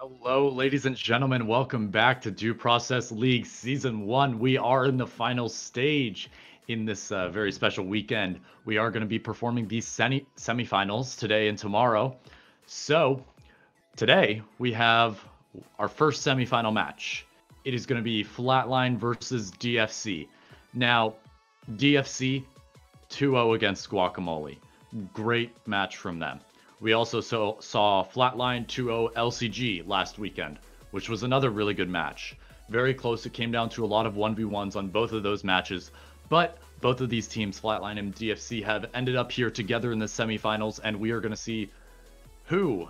Hello, ladies and gentlemen. Welcome back to Due Process League Season 1. We are in the final stage in this very special weekend. We are going to be performing these semifinals today and tomorrow. So, today we have our first semifinal match. It is going to be Flatline versus DFC. Now, DFC 2-0 against Guacamole. Great match from them. We also saw Flatline 2-0 LCG last weekend, which was another really good match. Very close. It came down to a lot of 1v1s on both of those matches, but both of these teams, Flatline and DFC, have ended up here together in the semifinals, and we are going to see who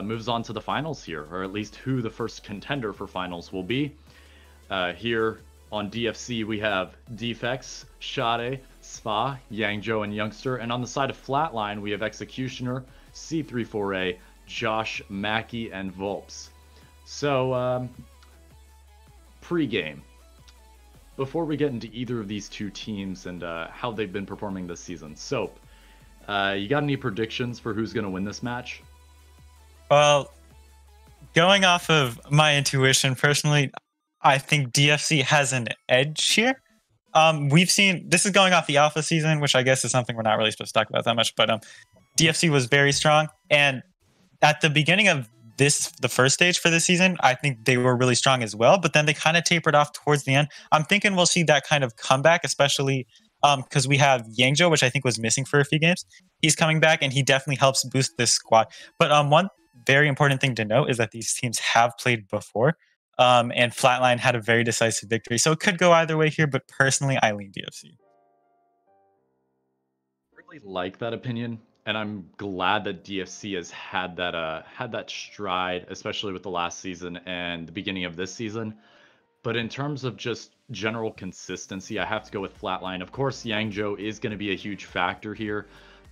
moves on to the finals here, or at least who the first contender for finals will be. Here on DFC, we have Defex, Shade, Spa, Yangzhou, and Youngster, and on the side of Flatline, we have Executioner, C34A, Josh, Mackey, and Volps. So, pre-game. Before we get into either of these two teams and how they've been performing this season. Soap, you got any predictions for who's going to win this match? Well, going off of my intuition, personally, I think DFC has an edge here. We've seen, this is going off the alpha season, which I guess is something we're not really supposed to talk about that much, but DFC was very strong, and at the beginning of the first stage for this season, I think they were really strong as well, but then they kind of tapered off towards the end. I'm thinking we'll see that kind of comeback, especially because we have Yangzhou, which I think was missing for a few games. He's coming back, and he definitely helps boost this squad. But one very important thing to note is that these teams have played before, and Flatline had a very decisive victory, so it could go either way here, but personally, I lean DFC. I really like that opinion. And I'm glad that DFC has had that stride, especially with the last season and the beginning of this season. But in terms of just general consistency, I have to go with Flatline. Of course, Yangzhou is going to be a huge factor here.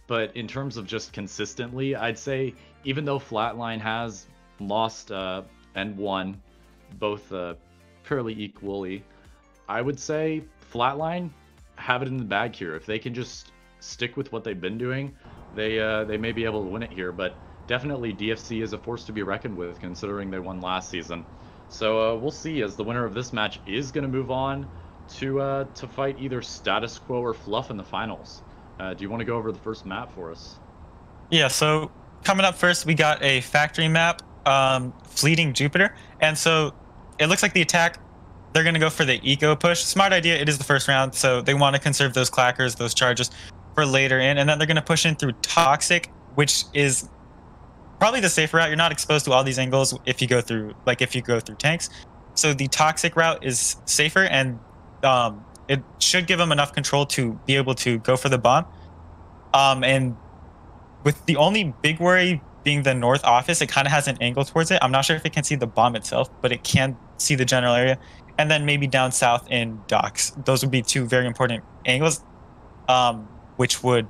But in terms of just consistently, I'd say even though Flatline has lost and won both fairly equally, I would say Flatline have it in the bag here. If they can just stick with what they've been doing, they may be able to win it here, but definitely DFC is a force to be reckoned with considering they won last season. So we'll see, as the winner of this match is going to move on to fight either Status Quo or Fluff in the finals. Do you want to go over the first map for us? Yeah, so coming up first, we got a factory map, Fleeting Jupiter, and so it looks like the attack, they're going to go for the eco push. Smart idea, it is the first round, so they want to conserve those clackers, those charges for later in, and then they're going to push in through Toxic, which is probably the safer route. You're not exposed to all these angles if you go through tanks, so the Toxic route is safer, and it should give them enough control to be able to go for the bomb. And with the only big worry being the north office, it kind of has an angle towards it. I'm not sure if it can see the bomb itself, but it can see the general area, and then maybe down south in docks. Those would be two very important angles, which would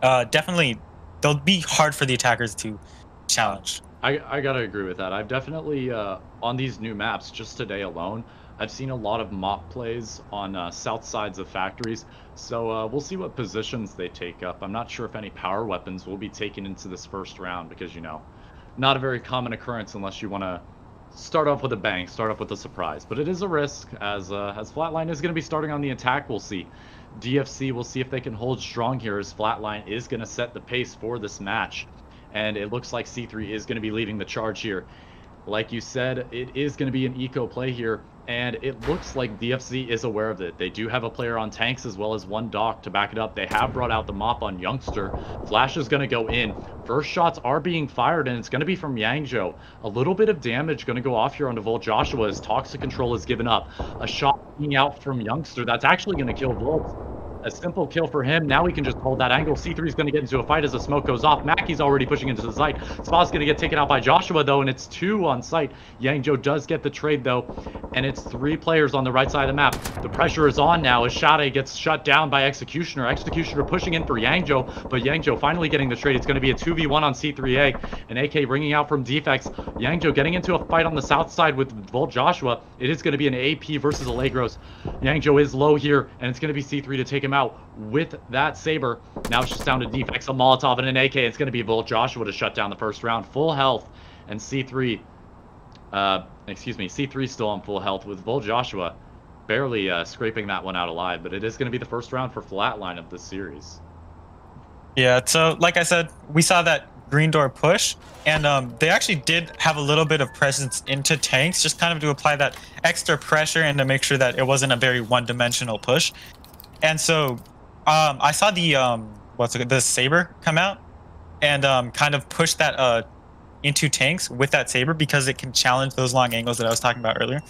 definitely, they'll be hard for the attackers to challenge. I gotta agree with that. I've definitely, on these new maps, just today alone, I've seen a lot of mop plays on south sides of factories, so we'll see what positions they take up. I'm not sure if any power weapons will be taken into this first round because, you know, not a very common occurrence unless you want to start off with a bang, start off with a surprise. But it is a risk, as Flatline is going to be starting on the attack. We'll see. DFC, we'll see if they can hold strong here, as Flatline is going to set the pace for this match. And it looks like C3 is going to be leading the charge here. Like you said, it is going to be an eco play here, and it looks like DFC is aware of it. They do have a player on tanks as well as one dock to back it up. They have brought out the mop on Youngster. Flash is going to go in. First shots are being fired, and it's going to be from Yangzhou. A little bit of damage going to go off here onto Volt Joshua as Toxic Control is given up. A shot being out from Youngster. That's actually going to kill Volt. A simple kill for him. Now he can just hold that angle. C3 is going to get into a fight as the smoke goes off. Mackey's already pushing into the site. Spa's going to get taken out by Joshua, though, and it's 2 on site. Yangzhou does get the trade, though, and it's 3 players on the right side of the map. The pressure is on now as Shade gets shut down by Executioner. Executioner pushing in for Yangzhou, but Yangzhou finally getting the trade. It's going to be a 2v1 on C3A, and AK ringing out from Defex. Yangzhou getting into a fight on the south side with Volt Joshua. It is going to be an AP versus Allegros. Yangzhou is low here, and it's going to be C3 to take him out with that Saber. Now it's just down to Defex, a Molotov, and an AK. It's going to be Volt Joshua to shut down the first round. Full health, and C3 Excuse me, C3 still on full health with Vol Joshua barely scraping that one out alive, but it is going to be the first round for Flatline of this series. Yeah, so like I said, we saw that green door push, and they actually did have a little bit of presence into tanks, just kind of to apply that extra pressure and to make sure that it wasn't a very one-dimensional push. And so I saw the saber come out and kind of push that into tanks with that saber because it can challenge those long angles that I was talking about earlier.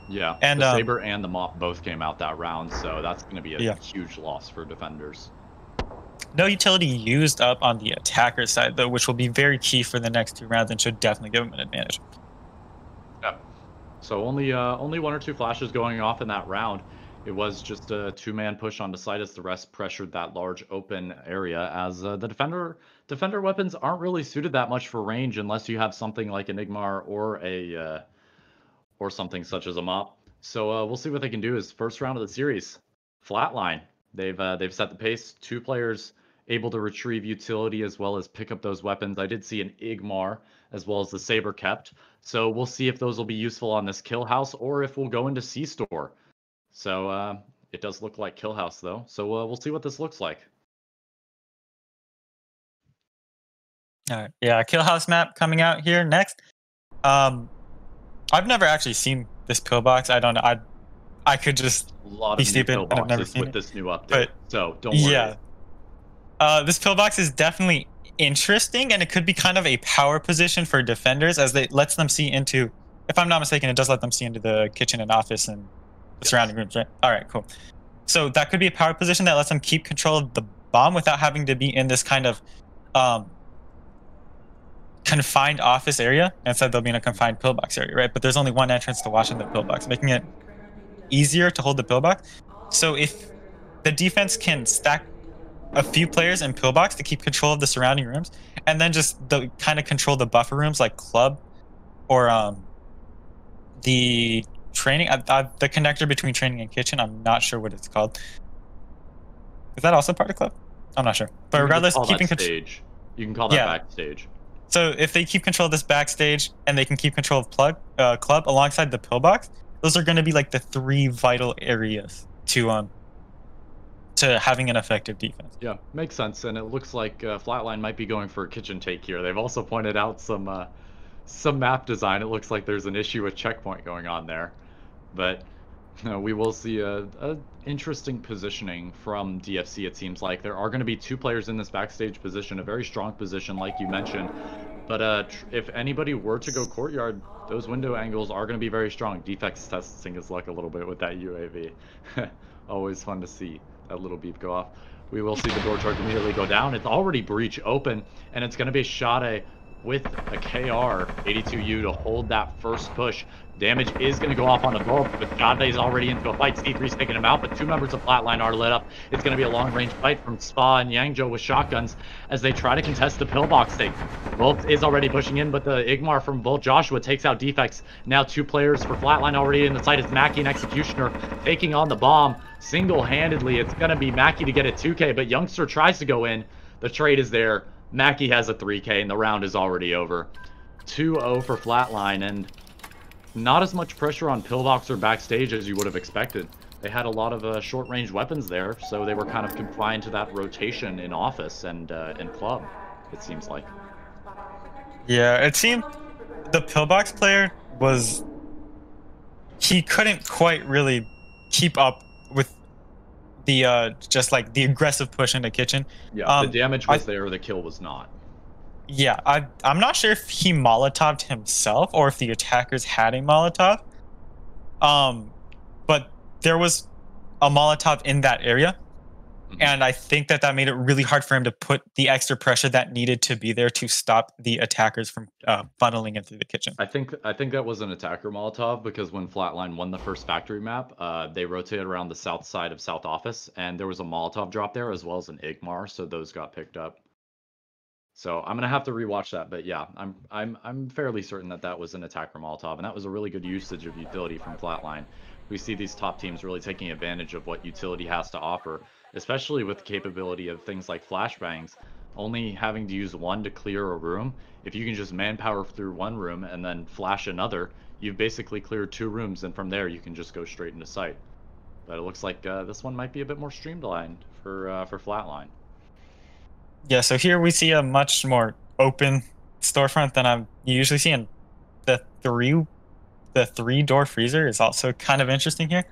Yeah, And the saber and the mop both came out that round, so that's going to be a yeah. huge loss for defenders. No utility used up on the attacker side, though, which will be very key for the next 2 rounds and should definitely give them an advantage. Yeah. So only 1 or 2 flashes going off in that round. It was just a 2-man push onto site as the rest pressured that large open area, as the defender weapons aren't really suited that much for range unless you have something like an Igmar or something such as a mop. So we'll see what they can do. As first round of the series, Flatline. They've set the pace. 2 players able to retrieve utility as well as pick up those weapons. I did see an Igmar as well as the saber kept. So we'll see if those will be useful on this kill house or if we'll go into C-store. So it does look like kill house though. So we'll see what this looks like. All right. Yeah, kill house map coming out here next. I've never actually seen this pillbox. I don't know. I could just a lot be of stupid. new I've never pillboxes seen with it. this new update. But, so don't worry. Yeah. This pillbox is definitely interesting, and it could be kind of a power position for defenders as it lets them see into, if I'm not mistaken, it does let them see into the kitchen and office and the surrounding rooms, right? All right, cool. So that could be a power position that lets them keep control of the bomb without having to be in this kind of confined office area. Instead, they'll be in a confined pillbox area, right? But there's only one entrance to wash in the pillbox, making it easier to hold the pillbox. So if the defense can stack a few players in pillbox to keep control of the surrounding rooms, and then just kind of control the buffer rooms like club or the training, the connector between training and kitchen. I'm not sure what it's called. Is that also part of club? I'm not sure. But regardless, keeping control. You can call that backstage. So if they keep control of this backstage and they can keep control of club alongside the pillbox, those are going to be like the 3 vital areas to having an effective defense. Yeah, makes sense. And it looks like Flatline might be going for a kitchen take here. They've also pointed out some map design. It looks like there's an issue with checkpoint going on there, but we will see a interesting positioning from DFC. It seems like there are going to be 2 players in this backstage position, a very strong position, like you mentioned. But if anybody were to go courtyard, those window angles are going to be very strong. Defects testing his luck a little bit with that UAV. Always fun to see that little beep go off. We will see the door charge immediately go down. It's already breach open, and it's going to be Shade with a KR 82U to hold that first push. Damage is going to go off on the door, but Shade is already into a fight. C3's taking him out, but 2 members of Flatline are lit up. It's going to be a long-range fight from Spa and Yangzhou with shotguns as they try to contest the pillbox take. Volt is already pushing in, but the Igmar from Volt Joshua takes out Defects. Now 2 players for Flatline already in the site. It's Mackie and Executioner taking on the bomb single-handedly. It's going to be Mackie to get a 2K, but Youngster tries to go in. The trade is there. Mackie has a 3K, and the round is already over. 2-0 for Flatline, and not as much pressure on pillbox or backstage as you would have expected. They had a lot of short-range weapons there, so they were kind of confined to that rotation in office and in club, it seems like. Yeah, it seemed the pillbox player he couldn't quite really keep up with the just like the aggressive push in the kitchen. Yeah, the damage was there, the kill was not. Yeah, I'm not sure if he Molotov'd himself or if the attackers had a Molotov. But there was a Molotov in that area. And I think that made it really hard for him to put the extra pressure that needed to be there to stop the attackers from funneling into the kitchen. I think that was an attacker Molotov, because when Flatline won the first factory map, they rotated around the south side of South Office, and there was a Molotov drop there as well as an Igmar, so those got picked up. So I'm gonna have to rewatch that, but yeah, I'm fairly certain that was an attacker Molotov, and that was a really good usage of utility from Flatline. We see these top teams really taking advantage of what utility has to offer, especially with the capability of things like flashbangs. only having to use one to clear a room. If you can just manpower through one room and then flash another, you've basically cleared 2 rooms, and from there you can just go straight into site. But it looks like this one might be a bit more streamlined for Flatline. Yeah, so here we see a much more open storefront than I'm usually seeing. The three door freezer is also kind of interesting here.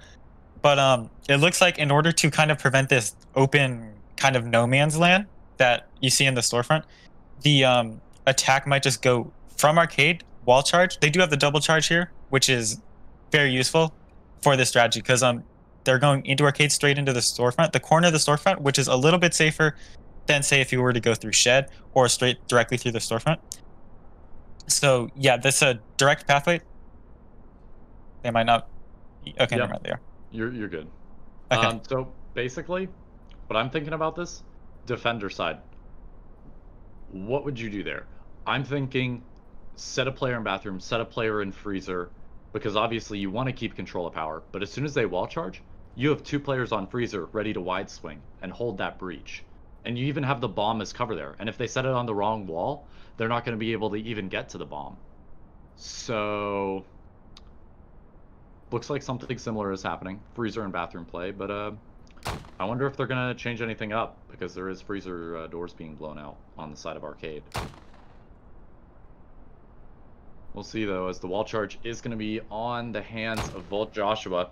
But it looks like in order to kind of prevent this open kind of no man's land that you see in the storefront, the attack might just go from arcade wall charge. They do have the double charge here, which is very useful for this strategy because they're going into arcade straight into the storefront, the corner of the storefront, which is a little bit safer than say if you were to go through shed or straight directly through the storefront. So yeah, that's a direct pathway. They might not. Okay, Yep. never mind. They are. You're good. Okay. So basically, what I'm thinking about this, defender side. What would you do there? I'm thinking set a player in bathroom, set a player in freezer, because obviously you want to keep control of power. But as soon as they wall charge, you have 2 players on freezer ready to wide swing and hold that breach. And you even have the bomb as cover there. And if they set it on the wrong wall, they're not going to be able to even get to the bomb. So looks like something similar is happening. Freezer and bathroom play, but I wonder if they're gonna change anything up because there is freezer doors being blown out on the side of arcade. We'll see though, as the wall charge is gonna be on the hands of Volt Joshua.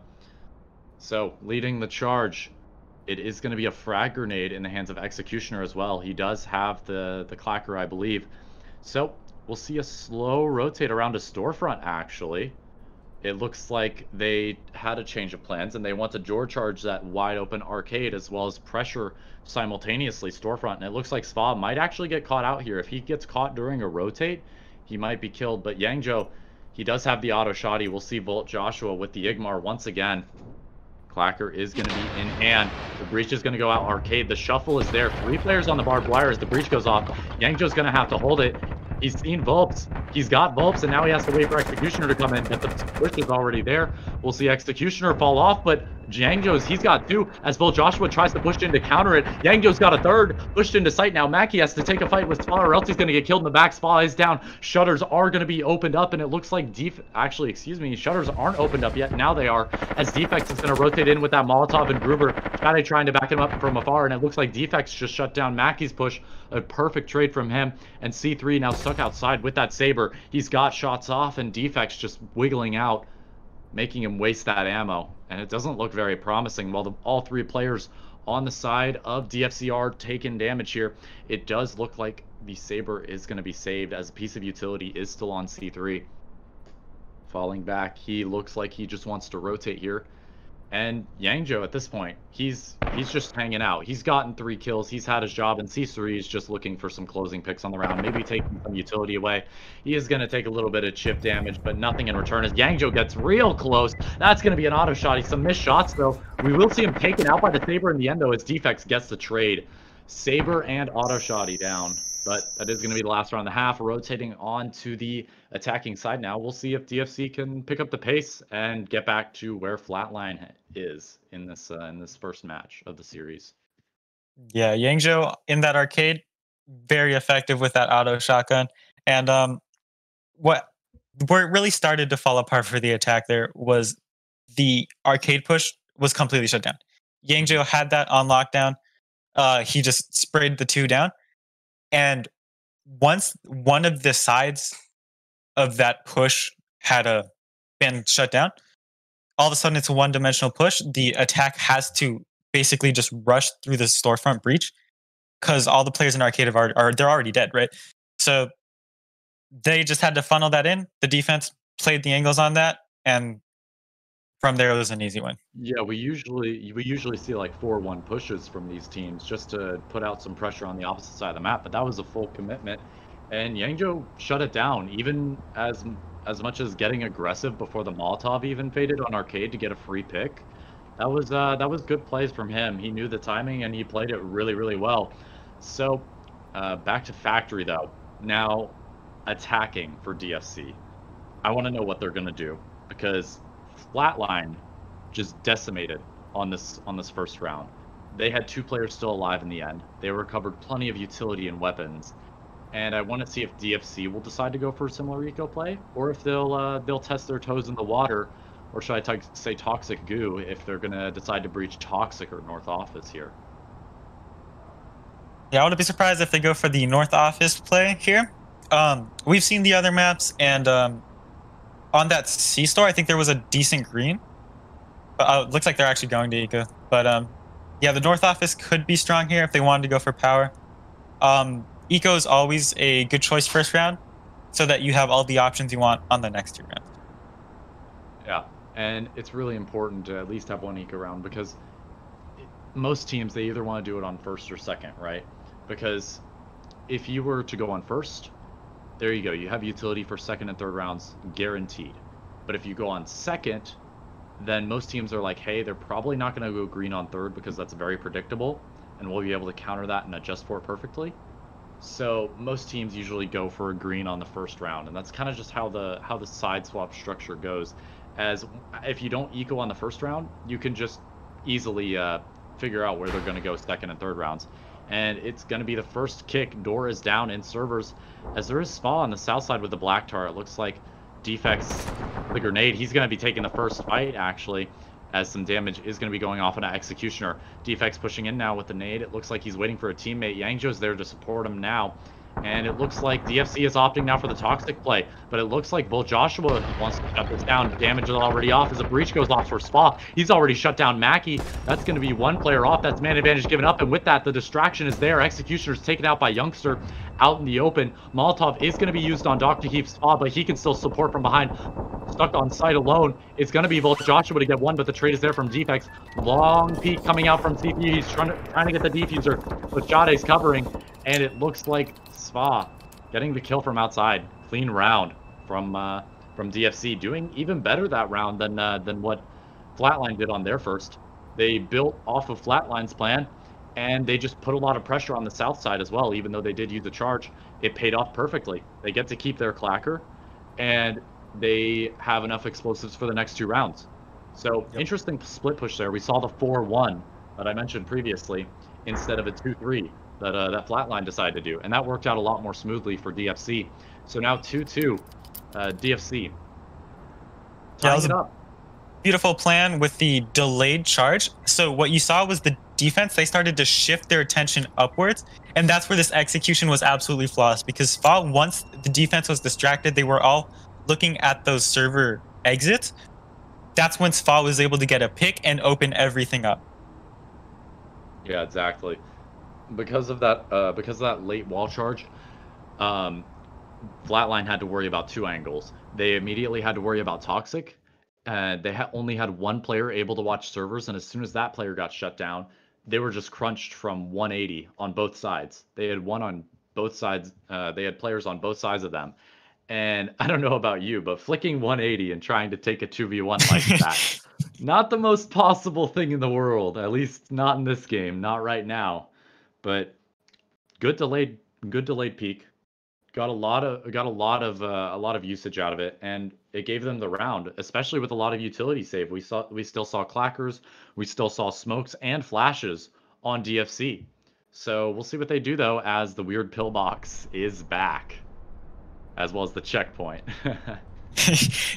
So leading the charge, it is gonna be a frag grenade in the hands of Executioner as well. He does have the clacker, I believe. So we'll see a slow rotate around a storefront actually. It looks like they had a change of plans and they want to door charge that wide open arcade as well as pressure simultaneously storefront. And it looks like Spa might actually get caught out here. If he gets caught during a rotate, he might be killed. But Yangzhou, he does have the auto shotty. We'll see Volt Joshua with the Igmar once again. Clacker is going to be in hand. The breach is going to go out arcade. The shuffle is there. 3 players on the barbed wire as the breach goes off. Yangzhou's going to have to hold it. He's seen Vulps. He's got Vulps, and now he has to wait for Executioner to come in, but the push is already there. We'll see Executioner fall off, but Yangzhou's, he's got 2, as Volt Joshua tries to push in to counter it. Yangzhou's got a 3rd, pushed into sight now. Mackie has to take a fight with Spa, or else he's going to get killed in the back. Spa is down. Shutters are going to be opened up, and it looks like shutters aren't opened up yet. Now they are, as Defects is going to rotate in with that Molotov and Gruber. Shade trying to back him up from afar, and it looks like Defects just shut down Mackie's push. A perfect trade from him, and C3 now stuck outside with that Saber. He's got shots off, and Defects just wiggling out, making him waste that ammo. And it doesn't look very promising. While all 3 players on the side of DFC are taking damage here, it does look like the Saber is going to be saved, as a piece of utility is still on C3. Falling back, he looks like he just wants to rotate here. And Yangzhou at this point, he's just hanging out. He's gotten 3 kills. He's had his job, and C3 is just looking for some closing picks on the round, maybe taking some utility away. He is going to take a little bit of chip damage, but nothing in return as Yangzhou gets real close. That's going to be an auto shot. He's some missed shots, though. We will see him taken out by the Saber in the end, though, as Defects gets the trade. Saber and auto shotty down. But that is going to be the last round and a half. Rotating on to the attacking side now. We'll see if DFC can pick up the pace and get back to where Flatline is in this first match of the series. Yeah, Yangzhou in that arcade, very effective with that auto shotgun. And where it really started to fall apart for the attack there was the arcade push was completely shut down. Yangzhou had that on lockdown. He just sprayed the 2 down. And once one of the sides of that push had been shut down, all of a sudden it's a one-dimensional push. The attack has to basically just rush through the storefront breach because all the players in arcade they're already dead, right? So they just had to funnel that in. The defense played the angles on that, and from there it was an easy win. Yeah, we usually see like 4-1 pushes from these teams just to put out some pressure on the opposite side of the map, but that was a full commitment, and Yangzhou shut it down, even as much as getting aggressive before the Molotov even faded on arcade to get a free pick. That was good plays from him. He knew the timing and he played it really, really well. So back to factory though. Now attacking for DFC. I want to know what they're gonna do, because Flatline just decimated on this first round. they had 2 players still alive in the end. They recovered plenty of utility and weapons. And I want to see if DFC will decide to go for a similar eco play, or if they'll test their toes in the water, or should I say toxic goo, if they're gonna decide to breach toxic or north office here. Yeah, I wouldn't be surprised if they go for the north office play here. We've seen the other maps, and on that C-store, I think there was a decent green. But looks like they're actually going to eco. But yeah, the north office could be strong here if they wanted to go for power. Eco is always a good choice first round, so that you have all the options you want on the next 2 rounds. Yeah, and it's really important to at least have 1 eco round, because most teams, they either want to do it on first or second, right? Because if you were to go on first, there you go. You have utility for second and third rounds guaranteed. But if you go on second, then most teams are like, hey, they're probably not going to go green on third because that's very predictable, and we'll be able to counter that and adjust for it perfectly. So most teams usually go for a green on the first round, and that's kind of just how the side swap structure goes. As if you don't eco on the first round, you can just easily figure out where they're going to go second and third rounds. And it's going to be the first kick. Door is down in servers, as there is Spa on the south side with the black tar. It looks like Defects the grenade. He's going to be taking the first fight, actually, as some damage is going to be going off on an Executioner. Defects pushing in now with the nade. It looks like he's waiting for a teammate. Yangjo's there to support him now. And it looks like DFC is opting now for the toxic play. But it looks like Bull Joshua wants to shut this down. Damage is already off as a breach goes off for Spa. He's already shut down Mackie. That's going to be 1 player off. That's man advantage given up. And with that, the distraction is there. Executioner is taken out by Youngster out in the open. Molotov is going to be used on Doc to keep Spa, but he can still support from behind. Stuck on site alone. It's going to be Bull Joshua to get 1, but the trade is there from Defects. Long peek coming out from CPU. He's trying to get the defuser, but Jade's covering. And it looks like Spa getting the kill from outside. Clean round from DFC, doing even better that round than what Flatline did on their first. They built off of Flatline's plan, and they just put a lot of pressure on the south side as well. Even though they did use a charge, it paid off perfectly. They get to keep their clacker, and they have enough explosives for the next 2 rounds. So interesting split push there. We saw the 4-1 that I mentioned previously instead of a 2-3. That Flatline decided to do, and that worked out a lot more smoothly for DFC. So now 2-2, DFC. Yeah, that was a beautiful plan with the delayed charge. So what you saw was the defense, they started to shift their attention upwards, and that's where this execution was absolutely flawless, because Spa, once the defense was distracted, they were all looking at those server exits. That's when Spa was able to get a pick and open everything up. Yeah, exactly. Because of that late wall charge, Flatline had to worry about 2 angles. They immediately had to worry about toxic. They only had 1 player able to watch servers, and as soon as that player got shut down, they were just crunched from 180 on both sides. They had one on both sides. They had players on both sides of them. And I don't know about you, but flicking 180 and trying to take a 2v1 like that, not the most possible thing in the world. At least not in this game, not right now. But good delayed peak. Got a lot of usage out of it, and it gave them the round, especially with a lot of utility save. We still saw clackers, we still saw smokes and flashes on DFC. So we'll see what they do though, as the weird pillbox is back, as well as the checkpoint.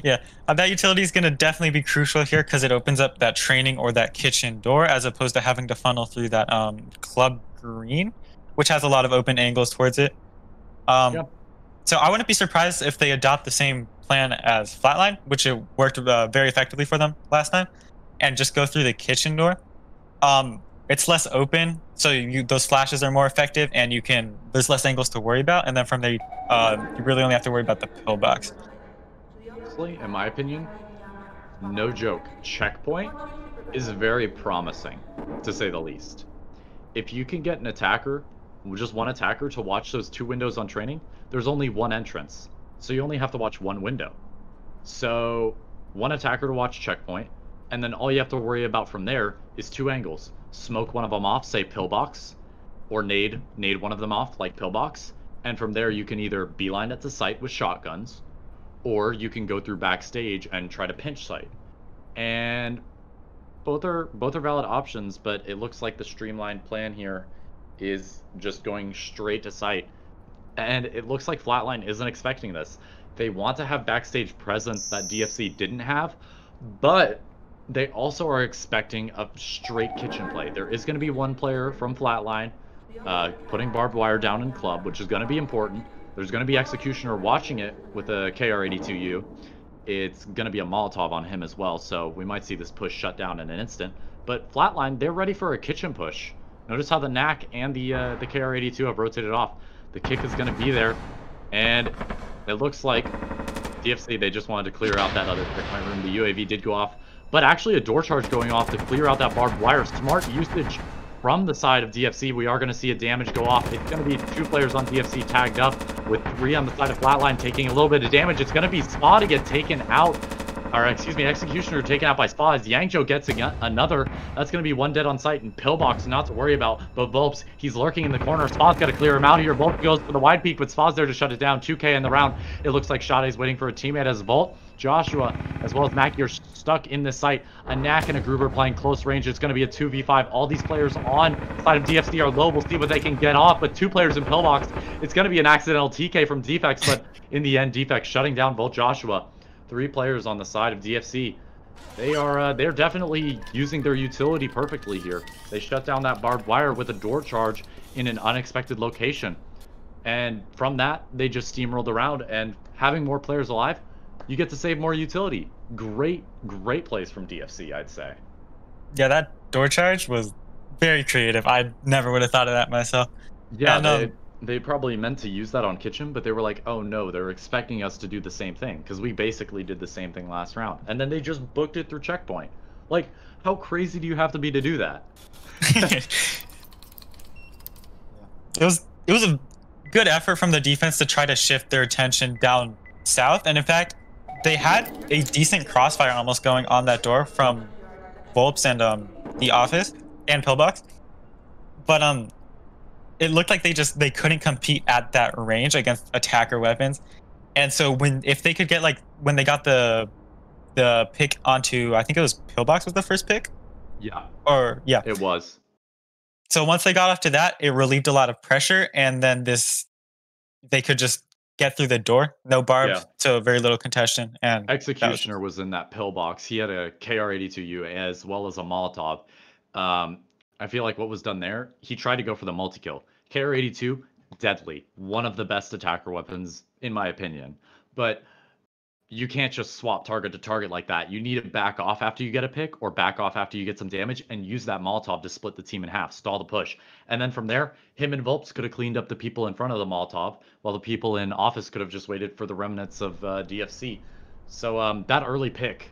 Yeah, that utility is going to definitely be crucial here, because it opens up that training or that kitchen door, as opposed to having to funnel through that club green, which has a lot of open angles towards it. Yeah. So I wouldn't be surprised if they adopt the same plan as Flatline, which it worked very effectively for them last time, and just go through the kitchen door. It's less open, so those flashes are more effective, and there's less angles to worry about, and then from there, you really only have to worry about the pillbox. Honestly, in my opinion, no joke, checkpoint is very promising, to say the least. If you can get an attacker, just 1 attacker, to watch those 2 windows on training, there's only 1 entrance. So you only have to watch 1 window. So 1 attacker to watch checkpoint, and then all you have to worry about from there is 2 angles. Smoke one of them off, say pillbox, or nade one of them off, like pillbox, and from there you can either beeline it to site with both are valid options, but it looks like the streamlined plan here is just going straight to site. And it looks like Flatline isn't expecting this. They want to have backstage presence that DFC didn't have, but they also are expecting a straight kitchen play. There is going to be one player from Flatline putting barbed wire down in club, which is going to be important. There's going to be Executioner watching it with a KR82U. It's going to be a Molotov on him as well, so we might see this push shut down in an instant. But Flatline, they're ready for a kitchen push. Notice how the NAC and the KR82 have rotated off. The kick is going to be there, and it looks like DFC, they just wanted to clear out that other checkpoint room. The UAV did go off, but actually a door charge going off to clear out that barbed wire. Smart usage from the side of DFC. We are going to see a damage go off. It's going to be 2 players on DFC tagged up, with 3 on the side of Flatline taking a little bit of damage. It's going to be Spa to get taken out, or excuse me, Executioner taken out by Spa as Yangjo gets another. That's going to be 1 dead on site, and Pillbox not to worry about, but Volps, he's lurking in the corner. Spa's got to clear him out here. Volp goes for the wide peak, but Spa's there to shut it down. 2K in the round. It looks like Sade's waiting for a teammate as Volt, Joshua, as well as Mackie are stuck in this site. A Knack and a Gruber playing close range. It's going to be a 2v5. All these players on the side of DFC are low. We'll see what they can get off, but 2 players in Pillbox. It's going to be an accidental TK from Defects, but in the end, Defects shutting down Volt Joshua. 3 players on the side of DFC. They're definitely using their utility perfectly here. They shut down that barbed wire with a door charge in an unexpected location. And from that, they just steamrolled around, and having more players alive, you get to save more utility. Great plays from DFC, I'd say. Yeah, that door charge was very creative. I never would have thought of that myself. Yeah, and, they probably meant to use that on Kitchen, but they were like, oh no, they're expecting us to do the same thing, because we basically did the same thing last round. And then they just booked it through checkpoint. Like, how crazy do you have to be to do that? It was a good effort from the defense to try to shift their attention down south, and in fact, they had a decent crossfire almost going on that door from Volps and the office and Pillbox, but it looked like they couldn't compete at that range against attacker weapons. And so if they could get, like, when they got the pick onto, I think it was Pillbox was the first pick? Yeah. Or yeah. It was. So once they got off to that, it relieved a lot of pressure, and then they could just get through the door, no barbs, so very little contention. And Executioner was in that Pillbox. He had a KR82U as well as a Molotov. I feel like what was done there, he tried to go for the multi-kill. KR82, deadly. One of the best attacker weapons, in my opinion. But you can't just swap target to target like that. You need to back off after you get a pick, or back off after you get some damage, and use that Molotov to split the team in half, stall the push. And then from there, him and Volps could have cleaned up the people in front of the Molotov, while the people in office could have just waited for the remnants of DFC. So that early pick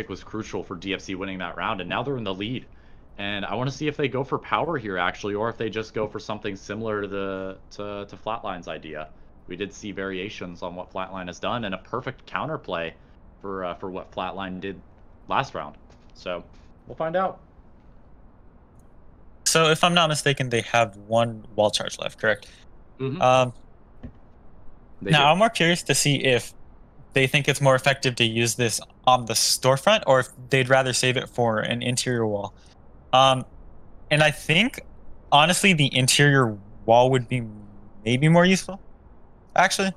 was crucial for DFC winning that round, and now they're in the lead. And I want to see if they go for power here, actually, or if they just go for something similar to Flatline's idea. We did see variations on what Flatline has done, and a perfect counterplay for what Flatline did last round. So we'll find out. So if I'm not mistaken, they have 1 wall charge left, correct? Mm-hmm. Now I'm more curious to see if they think it's more effective to use this on the storefront, or if they'd rather save it for an interior wall. And I think, honestly, the interior wall would be maybe more useful. Actually,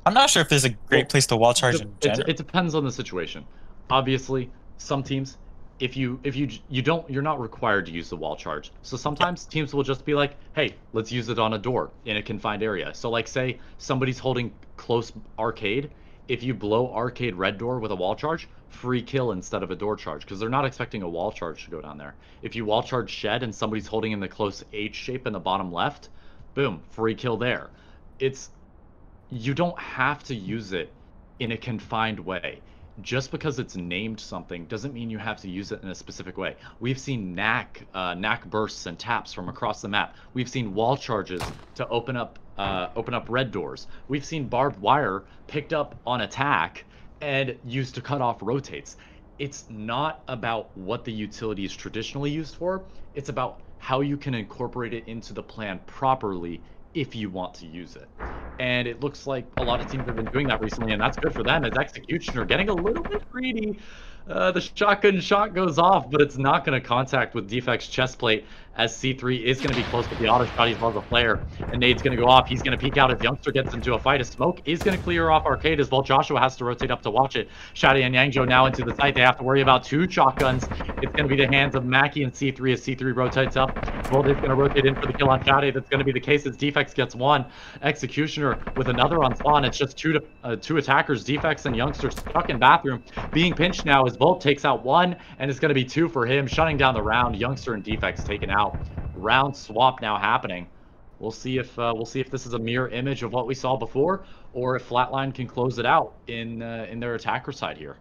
I'm not sure if there's a great place to wall charge in general. It depends on the situation. Obviously, some teams, you're not required to use the wall charge. So sometimes teams will just be like, hey, let's use it on a door in a confined area. So like, say somebody's holding close arcade. If you blow arcade red door with a wall charge, free kill instead of a door charge, because they're not expecting a wall charge to go down there. If you wall charge shed and somebody's holding in the close H shape in the bottom left, boom, free kill there. You don't have to use it in a confined way. Just because it's named something doesn't mean you have to use it in a specific way. We've seen knack bursts and taps from across the map. We've seen wall charges to open up red doors. We've seen barbed wire picked up on attack and used to cut off rotates. It's not about what the utility is traditionally used for. It's about how you can incorporate it into the plan properly if you want to use it. And it looks like a lot of teams have been doing that recently, and that's good for them as Executioner getting a little bit greedy. The shotgun shot goes off, but it's not going to contact with Defect's chest plate as C3 is going to be close with the auto shot. He's well as a player, and Nade's going to go off. He's going to peek out as Youngster gets into a fight. A smoke is going to clear off Arcade as well. Joshua has to rotate up to watch it. Shadi and Yangzhou now into the site. They have to worry about 2 shotguns. It's going to be the hands of Mackie and C3 as C3 rotates up. Bolt is going to rotate in for the kill on Shadi. That's going to be the case as Defects gets 1. Executioner with another on spawn. It's just two attackers, Defects and Youngster, stuck in bathroom. Being pinched now as Bolt takes out 1, and it's going to be 2 for him, shutting down the round. Youngster and Defects taken out. Round swap now happening. We'll see if this is a mirror image of what we saw before, or if Flatline can close it out in their attacker side here.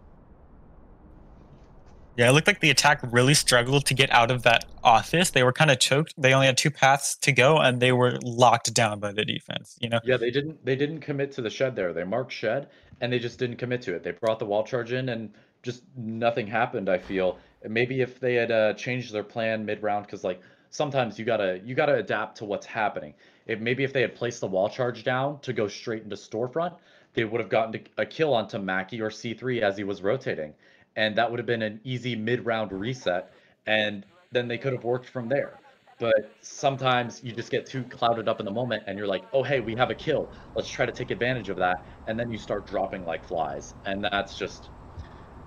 Yeah, it looked like the attack really struggled to get out of that office. They were kind of choked. They only had 2 paths to go, and they were locked down by the defense. You know. Yeah, they didn't commit to the shed there. They marked shed, and they just didn't commit to it. They brought the wall charge in, and just nothing happened. I feel maybe if they had changed their plan mid round, because like sometimes you gotta adapt to what's happening. Maybe if they had placed the wall charge down to go straight into storefront, they would have gotten a kill onto Mackie or C3 as he was rotating, and that would have been an easy mid round reset, and then they could have worked from there. But sometimes you just get too clouded up in the moment and you're like, oh, hey, we have a kill. Let's try to take advantage of that. And then you start dropping like flies. And that's just,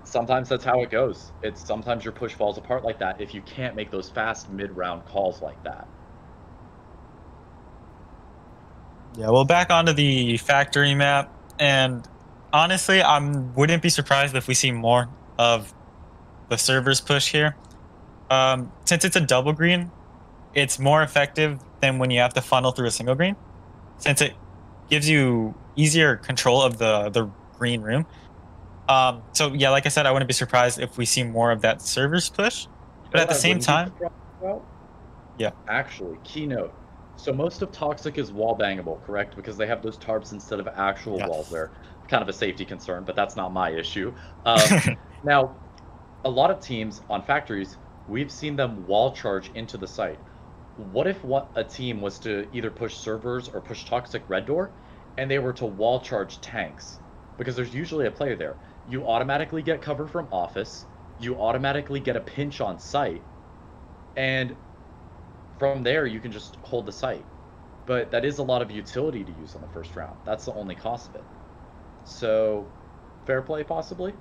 sometimes that's how it goes. It's sometimes your push falls apart like that if you can't make those fast mid-round calls like that. Yeah, well, back onto the factory map. And honestly, I wouldn't be surprised if we see more of the servers push here. Since it's a double green, it's more effective than when you have to funnel through a single green, since it gives you easier control of the green room. So yeah, like I said, I wouldn't be surprised if we see more of that servers push. But at the same time, yeah. Actually, keynote. So most of Toxic is wall bangable, correct? Because they have those tarps instead of actual walls there. Kind of a safety concern, but that's not my issue. Now, a lot of teams on factories, we've seen them wall charge into the site. What if a team was to either push servers or push Toxic red door, and they were to wall charge tanks? Because there's usually a player there. You automatically get cover from office, you automatically get a pinch on site, and from there you can just hold the site. But that is a lot of utility to use on the first round. That's the only cost of it. So, fair play possibly?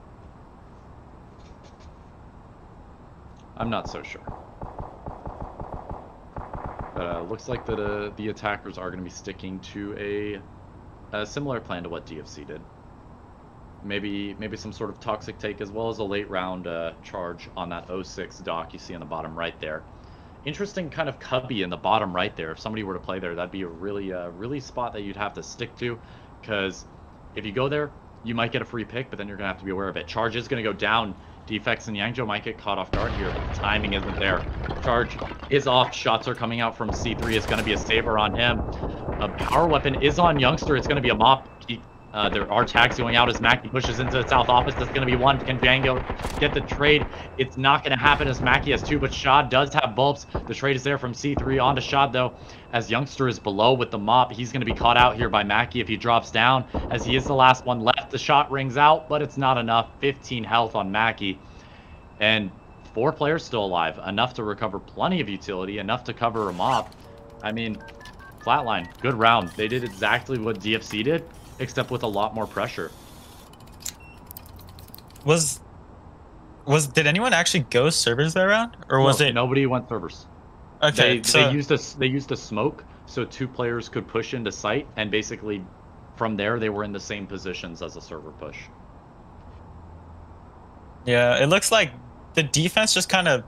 I'm not so sure. But looks like that the attackers are going to be sticking to a similar plan to what DFC did. Maybe some sort of toxic take as well as a late round charge on that 06 dock you see on the bottom right there. Interesting kind of cubby in the bottom right there. If somebody were to play there, that'd be a really spot that you'd have to stick to, because if you go there, you might get a free pick, but then you're going to have to be aware of it. Charge is going to go down. Defects and Yangzhou might get caught off guard here, but the timing isn't there. Charge is off. Shots are coming out from C3. It's going to be a saver on him. A power weapon is on Youngster. It's going to be a mop. There are tags going out as Mackie pushes into the south office. That's going to be 1. Can Django get the trade? It's not going to happen as Mackie has 2, but Shad does have bulbs. The trade is there from C3 onto Shad, though, as Youngster is below with the mop. He's going to be caught out here by Mackie if he drops down, as he is the last one left. The shot rings out, but it's not enough. 15 health on Mackie. And 4 players still alive. Enough to recover plenty of utility, enough to cover a mop. I mean, Flatline, good round. They did exactly what DFC did, except with a lot more pressure. Did anyone actually go servers that round, or was it nobody went servers? Okay, they used a smoke so 2 players could push into site, and basically from there they were in the same positions as a server push. Yeah, it looks like the defense just kind of,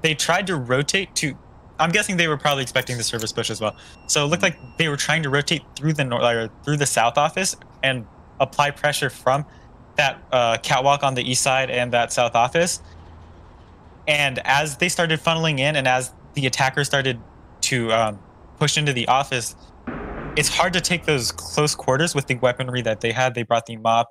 they tried to rotate to, I'm guessing they were probably expecting the service push as well. So it looked like they were trying to rotate through the south office and apply pressure from that catwalk on the east side and that south office. And as they started funneling in, and as the attackers started to push into the office, it's hard to take those close quarters with the weaponry that they had. They brought the mop,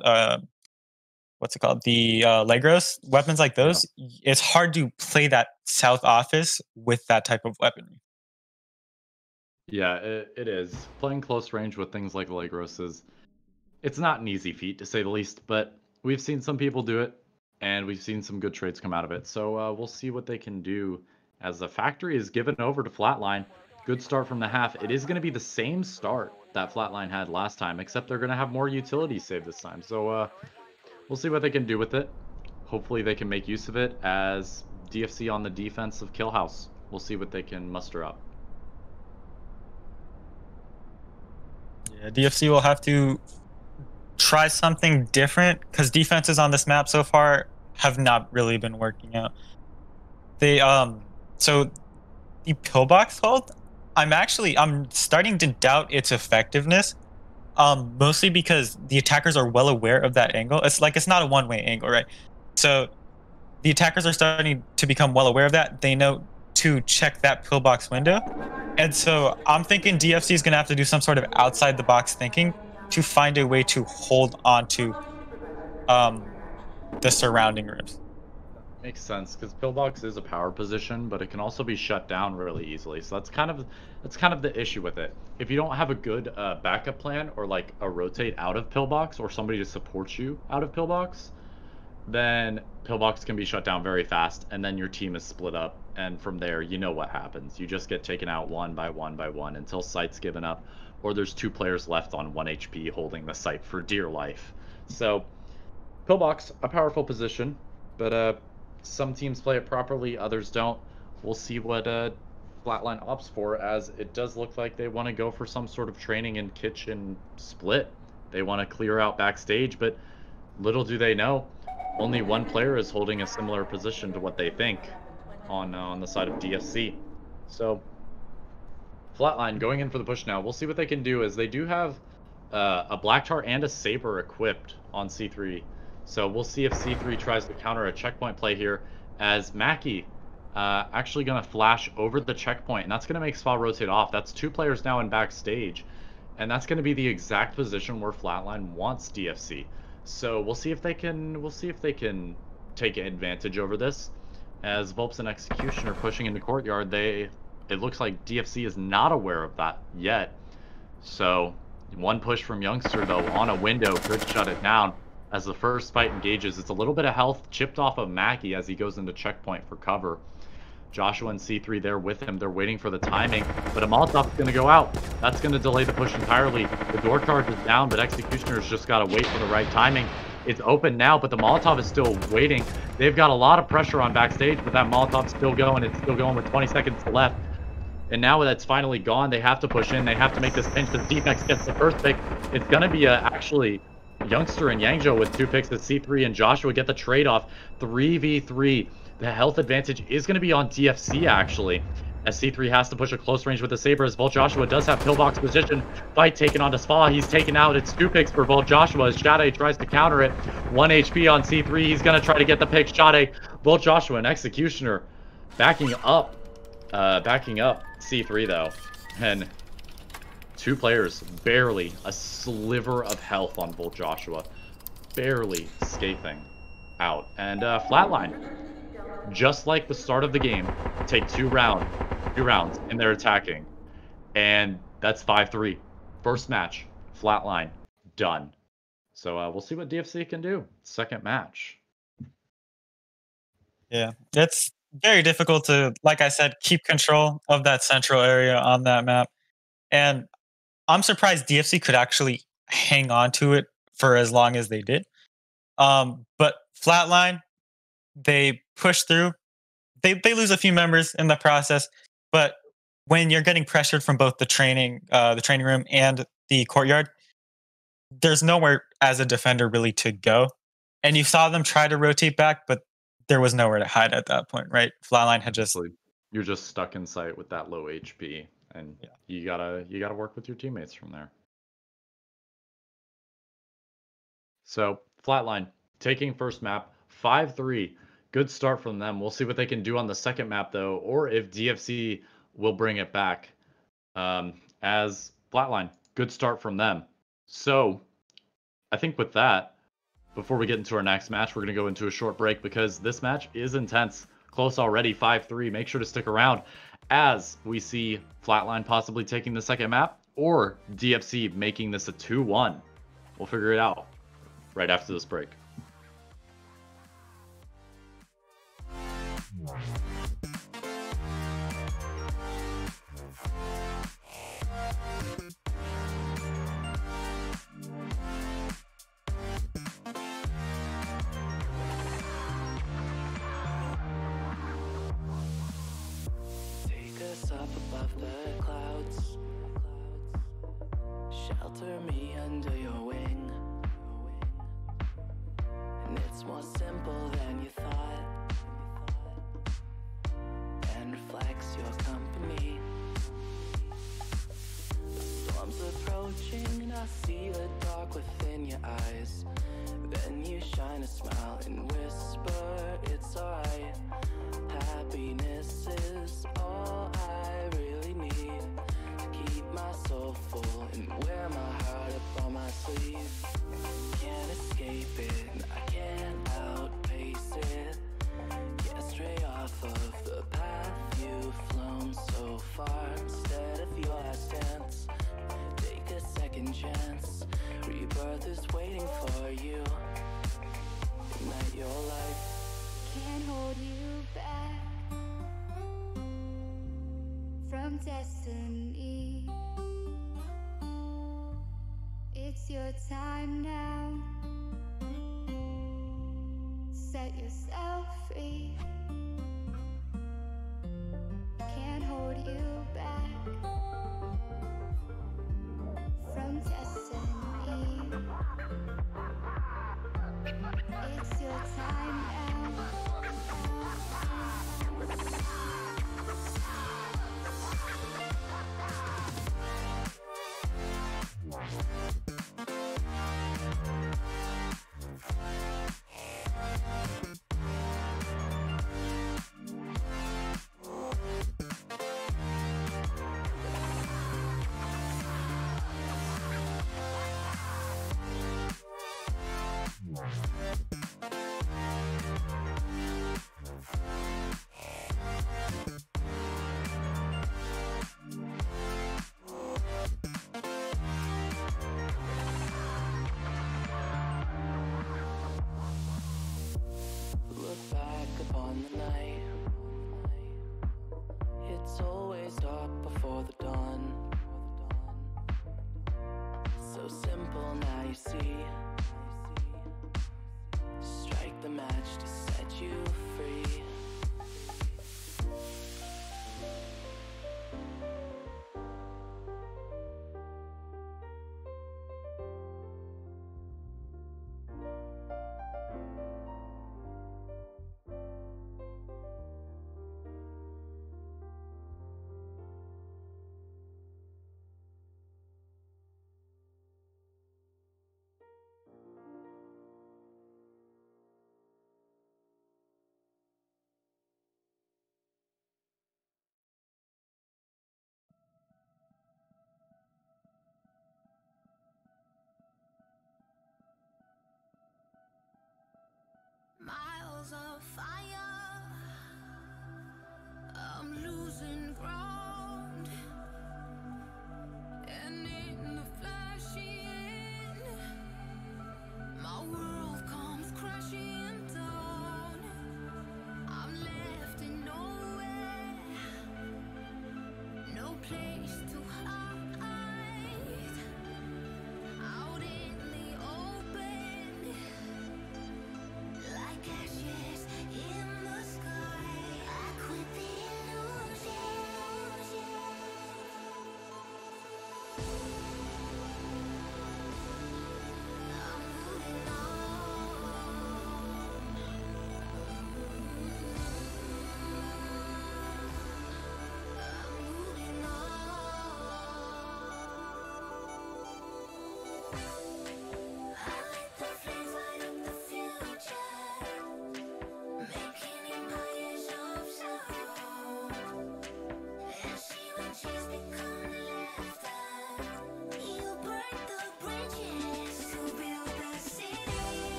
what's it called? The Legros, weapons like those. Yeah. It's hard to play that south office with that type of weaponry. Yeah, it is. Playing close range with things like Legros is, it's not an easy feat to say the least, but we've seen some people do it, and we've seen some good trades come out of it. So we'll see what they can do as the factory is given over to Flatline. Good start from the half. It is going to be the same start that Flatline had last time, except they're going to have more utilities saved this time. So we'll see what they can do with it. Hopefully they can make use of it as DFC on the defense of Killhouse. We'll see what they can muster up. Yeah, DFC will have to try something different because defenses on this map so far have not really been working out. They so the pillbox hold, I'm starting to doubt its effectiveness. Mostly because the attackers are well aware of that angle. It's not a one-way angle, right? So the attackers are starting to become well aware of that. They know to check that pillbox window. And so I'm thinking DFC is going to have to do some sort of outside the box thinking to find a way to hold on to um, the surrounding rooms. Makes sense because pillbox is a power position, but it can also be shut down really easily. So that's kind of the issue with it. If you don't have a good backup plan or like a rotate out of pillbox or somebody to support you out of pillbox, then pillbox can be shut down very fast, and then your team is split up, and from there you know what happens. You just get taken out one by one by one until site's given up, or there's two players left on 1 HP holding the site for dear life. So pillbox, a powerful position, but some teams play it properly, others don't. We'll see what Flatline opts for, as it does look like they want to go for some sort of training and kitchen split. They want to clear out backstage, but little do they know, only one player is holding a similar position to what they think on the side of DFC. So Flatline going in for the push now. We'll see what they can do, as they do have a Black Tar and a Saber equipped on C3. So we'll see if C3 tries to counter a checkpoint play here, as Mackie actually going to flash over the checkpoint, and that's going to make Spa rotate off. That's two players now in backstage, and that's going to be the exact position where Flatline wants DFC. So we'll see if they can take advantage over this, as Volps and Executioner pushing into courtyard. It looks like DFC is not aware of that yet. So one push from Youngster though on a window could shut it down. As the first fight engages, it's a little bit of health chipped off of Mackie as he goes into checkpoint for cover. Joshua and C3 there with him. They're waiting for the timing, but a Molotov's going to go out. That's going to delay the push entirely. The door charge is down, but Executioner's just got to wait for the right timing. It's open now, but the Molotov is still waiting. They've got a lot of pressure on backstage, but that Molotov's still going. It's still going with 20 seconds left. And now that it's finally gone, they have to push in. They have to make this pinch. The Defense gets the first pick. It's going to be actually Youngster and Yangzhou with 2 picks. The C3 and Joshua get the trade-off. 3v3. The health advantage is going to be on DFC, actually, as C3 has to push a close range with the Saber, as Volt Joshua does have pillbox position. Fight taken onto Spa. He's taken out. It's 2 picks for Volt Joshua as Shade tries to counter it. 1 HP on C3. He's going to try to get the pick. Shade, Volt Joshua, and Executioner backing up C3, though. And 2 players, barely a sliver of health on Volt Joshua. Barely escaping out. And Flatline, just like the start of the game, take 2 rounds, and they're attacking. And that's 5-3. First match, Flatline, done. So we'll see what DFC can do. Second match. Yeah, it's very difficult to, like I said, keep control of that central area on that map. And I'm surprised DFC could actually hang on to it for as long as they did. But Flatline, they push through. They lose a few members in the process, but when you're getting pressured from both the training room and the courtyard, there's nowhere as a defender really to go. And you saw them try to rotate back, but there was nowhere to hide at that point, right? Flatline had just You're just stuck in sight with that low HP, and yeah. you gotta work with your teammates from there. So Flatline taking first map, 5-3. Good start from them. We'll see what they can do on the second map, though, or if DFC will bring it back. As Flatline, good start from them. So I think with that, before we get into our next match, we're going to go into a short break because this match is intense. Close already, 5-3. Make sure to stick around as we see Flatline possibly taking the second map, or DFC making this a 2-1. We'll figure it out right after this break. Up above the clouds, shelter me under your wing, and it's more simple than you thought, and reflects your company. The storm's approaching and I see the dark within your eyes. Then you shine a smile and whisper, it's alright. Happiness is all I really need to keep my soul full and wear my heart up on my sleeve. Can't escape it, I can't outpace it. Get straight off of the path you've flown so far. Instead of your last dance, take a second chance. Rebirth is waiting for you. Ignite your life. Can't hold you back from destiny. It's your time now. Set yourself free. Can't hold you back from destiny. It's your time now. Look back upon the night. It's always dark before the dawn. So simple, now you see. Strike the match to set you free.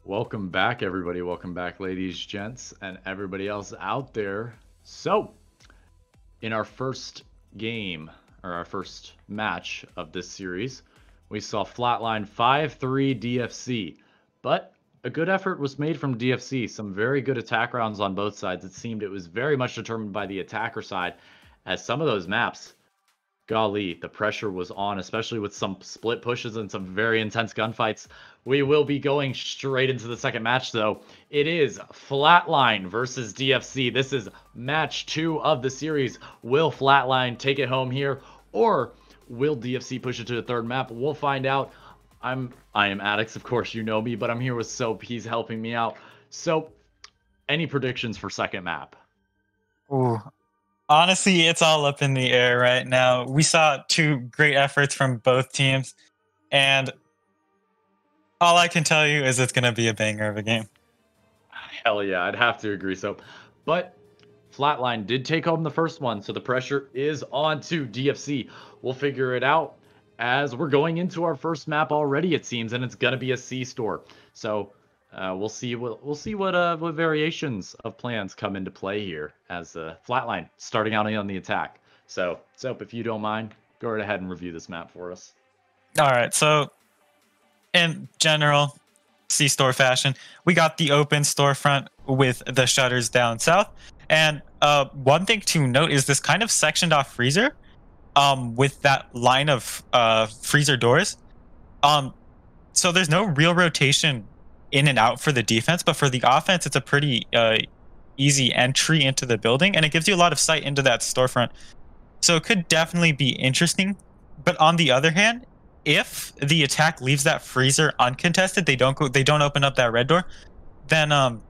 Welcome back, everybody. Welcome back, ladies, gents, and everybody else out there. So, in our first game, or our first match of this series, we saw Flatline 5-3 DFC. But a good effort was made from DFC. Some very good attack rounds on both sides. It seemed it was very much determined by the attacker side, as some of those maps, golly, the pressure was on, especially with some split pushes and some very intense gunfights. We will be going straight into the second match, though. It is Flatline versus DFC. This is match 2 of the series. Will Flatline take it home here, or will DFC push it to the third map? We'll find out. I am Addax, of course, you know me, but I'm here with Soap. He's helping me out. So, any predictions for second map? Ooh. Honestly, it's all up in the air right now. We saw 2 great efforts from both teams, and all I can tell you is it's going to be a banger of a game. Hell yeah, I'd have to agree. So, but Flatline did take home the first one, so the pressure is on to DFC. We'll figure it out as we're going into our first map already, it seems, and it's going to be a C store. So, we'll see what variations of plans come into play here as Flatline starting out on the attack. So, Soap, if you don't mind, go right ahead and review this map for us. All right, so in general C-store fashion, we got the open storefront with the shutters down south. And one thing to note is this kind of sectioned off freezer with that line of freezer doors. So there's no real rotation in and out for the defense, but for the offense, it's a pretty easy entry into the building, and it gives you a lot of sight into that storefront. So it could definitely be interesting. But on the other hand, if the attack leaves that freezer uncontested, they don't open up that red door, then all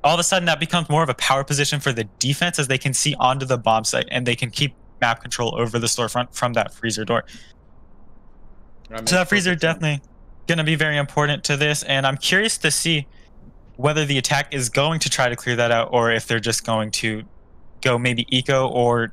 of a sudden that becomes more of a power position for the defense, as they can see onto the bomb site and they can keep map control over the storefront from that freezer door. So that freezer definitely going to be very important to this, and I'm curious to see whether the attack is going to try to clear that out, or if they're just going to go maybe eco, or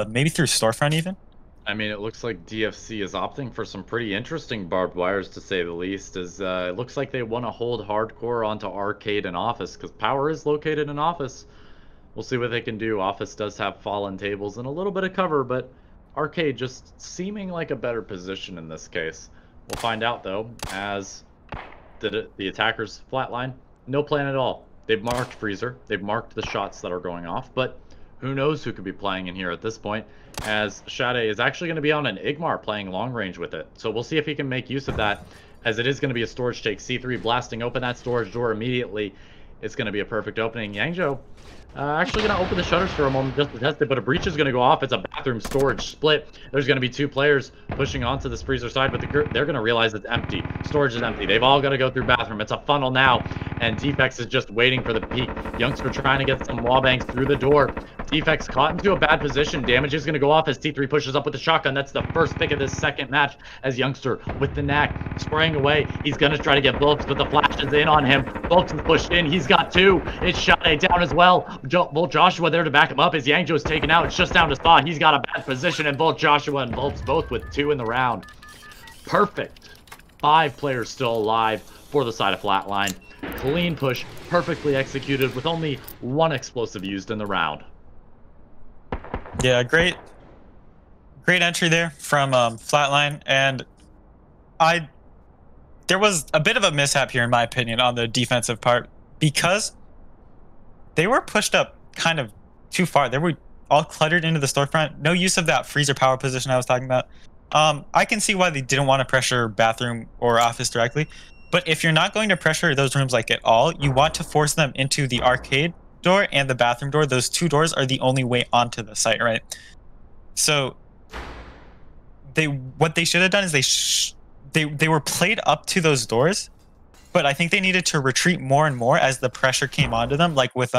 maybe through storefront even. I mean, it looks like DFC is opting for some pretty interesting barbed wires, to say the least, as it looks like they want to hold hardcore onto arcade and office, because power is located in office. We'll see what they can do. Office does have fallen tables and a little bit of cover, but arcade just seeming like a better position in this case. We'll find out, though, as the attackers Flatline, no plan at all. They've marked freezer. They've marked the shots that are going off, but who knows who could be playing in here at this point, as Shade is actually going to be on an Igmar playing long range with it. So we'll see if he can make use of that, as it is going to be a storage take. C3 blasting open that storage door immediately. It's going to be a perfect opening. Yangzhou actually going to open the shutters for a moment just to test it, but a breach is going to go off. It's a bathroom storage split. There's going to be 2 players pushing onto this freezer side, but they're going to realize it's empty. Storage is empty. They've all got to go through bathroom. It's a funnel now, and Defects is just waiting for the peek. Youngster trying to get some wall bangs through the door. Defects caught into a bad position. Damage is going to go off as T3 pushes up with the shotgun. That's the first pick of this second match, as Youngster with the knack spraying away. He's going to try to get Volks, but the flash is in on him. Volks is pushed in. He's got 2. It's Shade down as well. Both Joshua there to back him up as Yangzhou is taken out. It's just down to Spa. He's got a bad position, and both Joshua and Volks both with 2 in the round. Perfect. 5 players still alive for the side of Flatline. Clean push, perfectly executed with only 1 explosive used in the round. Yeah, great entry there from Flatline, and there was a bit of a mishap here in my opinion on the defensive part, because they were pushed up kind of too far. They were all cluttered into the storefront. No use of that freezer power position I was talking about. I can see why they didn't want to pressure bathroom or office directly, but if you're not going to pressure those rooms like at all, you want to force them into the arcade door and the bathroom door. Those 2 doors are the only way onto the site, right? So what they should have done is they were played up to those doors, but I think they needed to retreat more and more as the pressure came onto them. Like with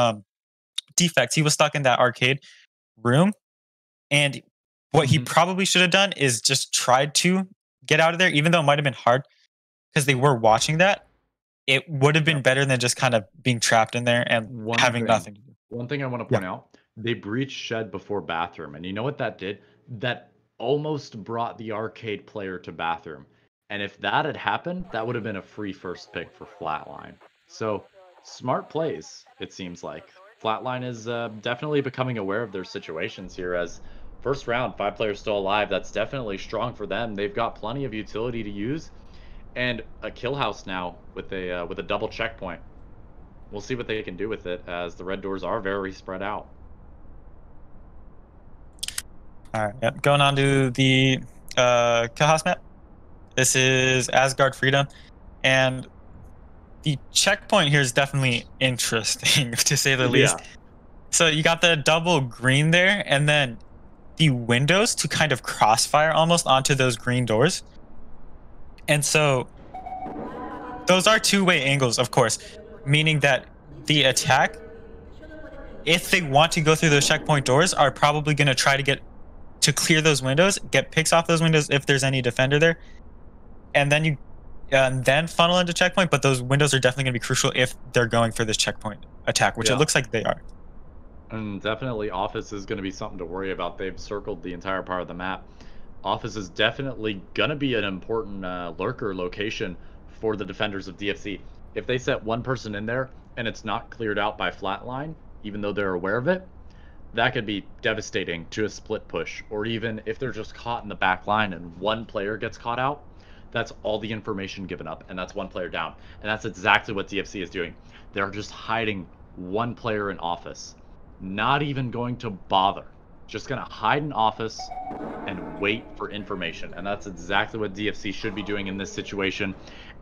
Defects, he was stuck in that arcade room, and what he probably should have done is just tried to get out of there, even though it might have been hard because they were watching that. It would have been better than just kind of being trapped in there and having nothing to do. One thing I want to point out, they breached shed before bathroom, and you know what that did? That almost brought the arcade player to bathroom. And if that had happened, that would have been a free first pick for Flatline. So smart plays, it seems like. Flatline is definitely becoming aware of their situations here as first round, 5 players still alive. That's definitely strong for them. They've got plenty of utility to use and a kill house now with a double checkpoint. We'll see what they can do with it as the red doors are very spread out. All right, yep. Going on to the kill house map. This is Asgard Freedom, and the checkpoint here is definitely interesting to say the least. Yeah. So you got the double green there, and then the windows to kind of crossfire almost onto those green doors. And so those are two-way angles, of course, meaning that the attack, if they want to go through those checkpoint doors, are probably going to try to clear those windows, get picks off those windows if there's any defender there, and then funnel into checkpoint. But those windows are definitely going to be crucial if they're going for this checkpoint attack, which it looks like they are. And definitely Office is going to be something to worry about. They've circled the entire part of the map. Office is definitely going to be an important lurker location for the defenders of DFC. If they set one person in there and it's not cleared out by Flatline, even though they're aware of it, that could be devastating to a split push. Or even if they're just caught in the back line and one player gets caught out, that's all the information given up, and that's one player down. And that's exactly what DFC is doing. They're just hiding one player in Office. Not even going to bother. Just going to hide in Office and wait for information. And that's exactly what DFC should be doing in this situation.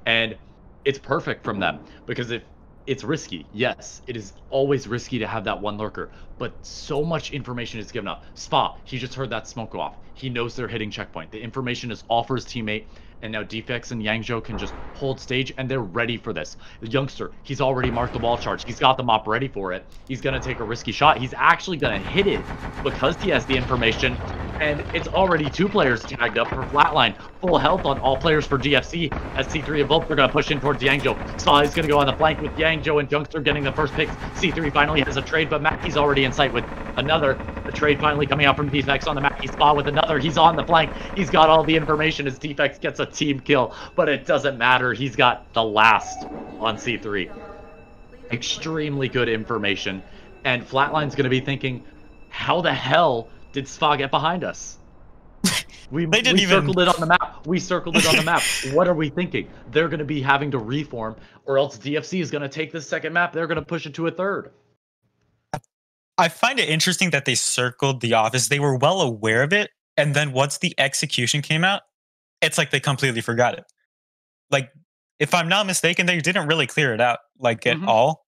And it's perfect from them, because if it's risky, yes, it is always risky to have that one lurker, but so much information is given up. Spa, he just heard that smoke go off. He knows they're hitting checkpoint. The information is all for his teammate, and now Defex and Yangzhou can just hold stage, and they're ready for this. The youngster, he's already marked the wall charge. He's got the mop ready for it. He's going to take a risky shot. He's actually going to hit it because he has the information, and it's already 2 players tagged up for Flatline. Full health on all players for DFC, as C3 and Volk are going to push in towards Yangzhou. Spa is going to go on the flank with Yangzhou and Youngster getting the first picks. C3 finally has a trade, but Mackey's already in sight with another. A trade finally coming out from Defex on the Mackey. Spa with another. He's on the flank. He's got all the information as Defex gets a team kill, but it doesn't matter. He's got the last on C3. Extremely good information, and Flatline's going to be thinking, how the hell did Spa get behind us? We circled it on the map. We circled it on the map. What are we thinking? They're going to be having to reform, or else DFC is going to take this second map. They're going to push it to a third. I find it interesting that they circled the Office. They were well aware of it, and then once the execution came out, it's like they completely forgot it. Like, if I'm not mistaken, they didn't really clear it out, like, at all.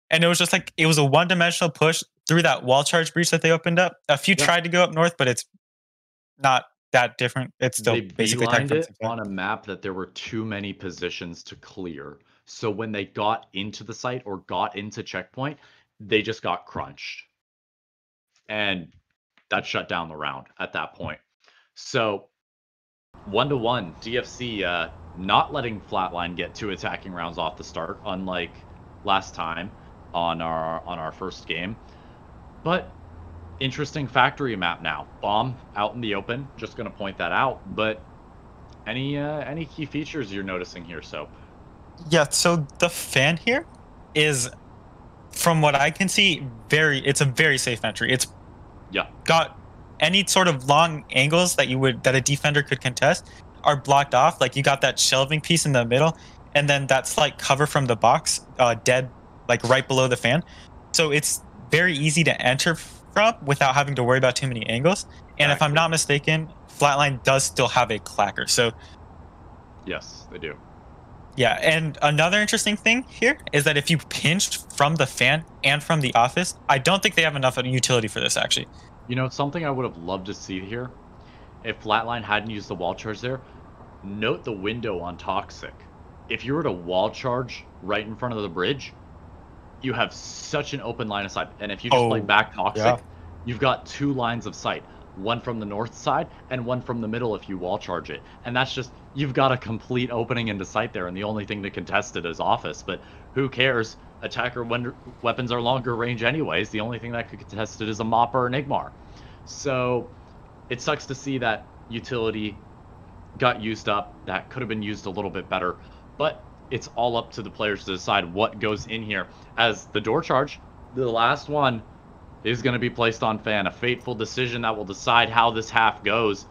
And it was just like, it was a one-dimensional push through that wall charge breach that they opened up. A few tried to go up north, but it's not that different. It's still basically it on a map that there were too many positions to clear. So when they got into the site or got into checkpoint, they just got crunched. And that shut down the round at that point. So 1-1, DFC not letting Flatline get 2 attacking rounds off the start, unlike last time on our first game. But interesting factory map now. Bomb out in the open. Just going to point that out. But any key features you're noticing here, Soap? Yeah, so the fan here is, from what I can see, it's a very safe entry. It's got any sort of long angles that a defender could contest are blocked off. Like, you got that shelving piece in the middle, and then that slight cover from the box, dead, like right below the fan. So it's very easy to enter from without having to worry about too many angles. And if I'm not mistaken, Flatline does still have a clacker. So yes, they do. Yeah, and another interesting thing here is that if you pinched from the fan and from the Office, I don't think they have enough utility for this, actually. You know, something I would have loved to see here, if Flatline hadn't used the wall charge there, note the window on Toxic. If you were to wall charge right in front of the bridge, you have such an open line of sight. And if you just play back Toxic, you've got 2 lines of sight. One from the north side and one from the middle if you wall charge it. And that's just, you've got a complete opening into sight there, and the only thing to contest it is Office. But who cares? Attacker weapons are longer range anyways. The only thing that could contest it is a Mop or an Igmar. So it sucks to see that utility got used up. That could have been used a little bit better, but it's all up to the players to decide what goes in here. As the door charge, the last one, is going to be placed on Fan. A fateful decision that will decide how this half goes.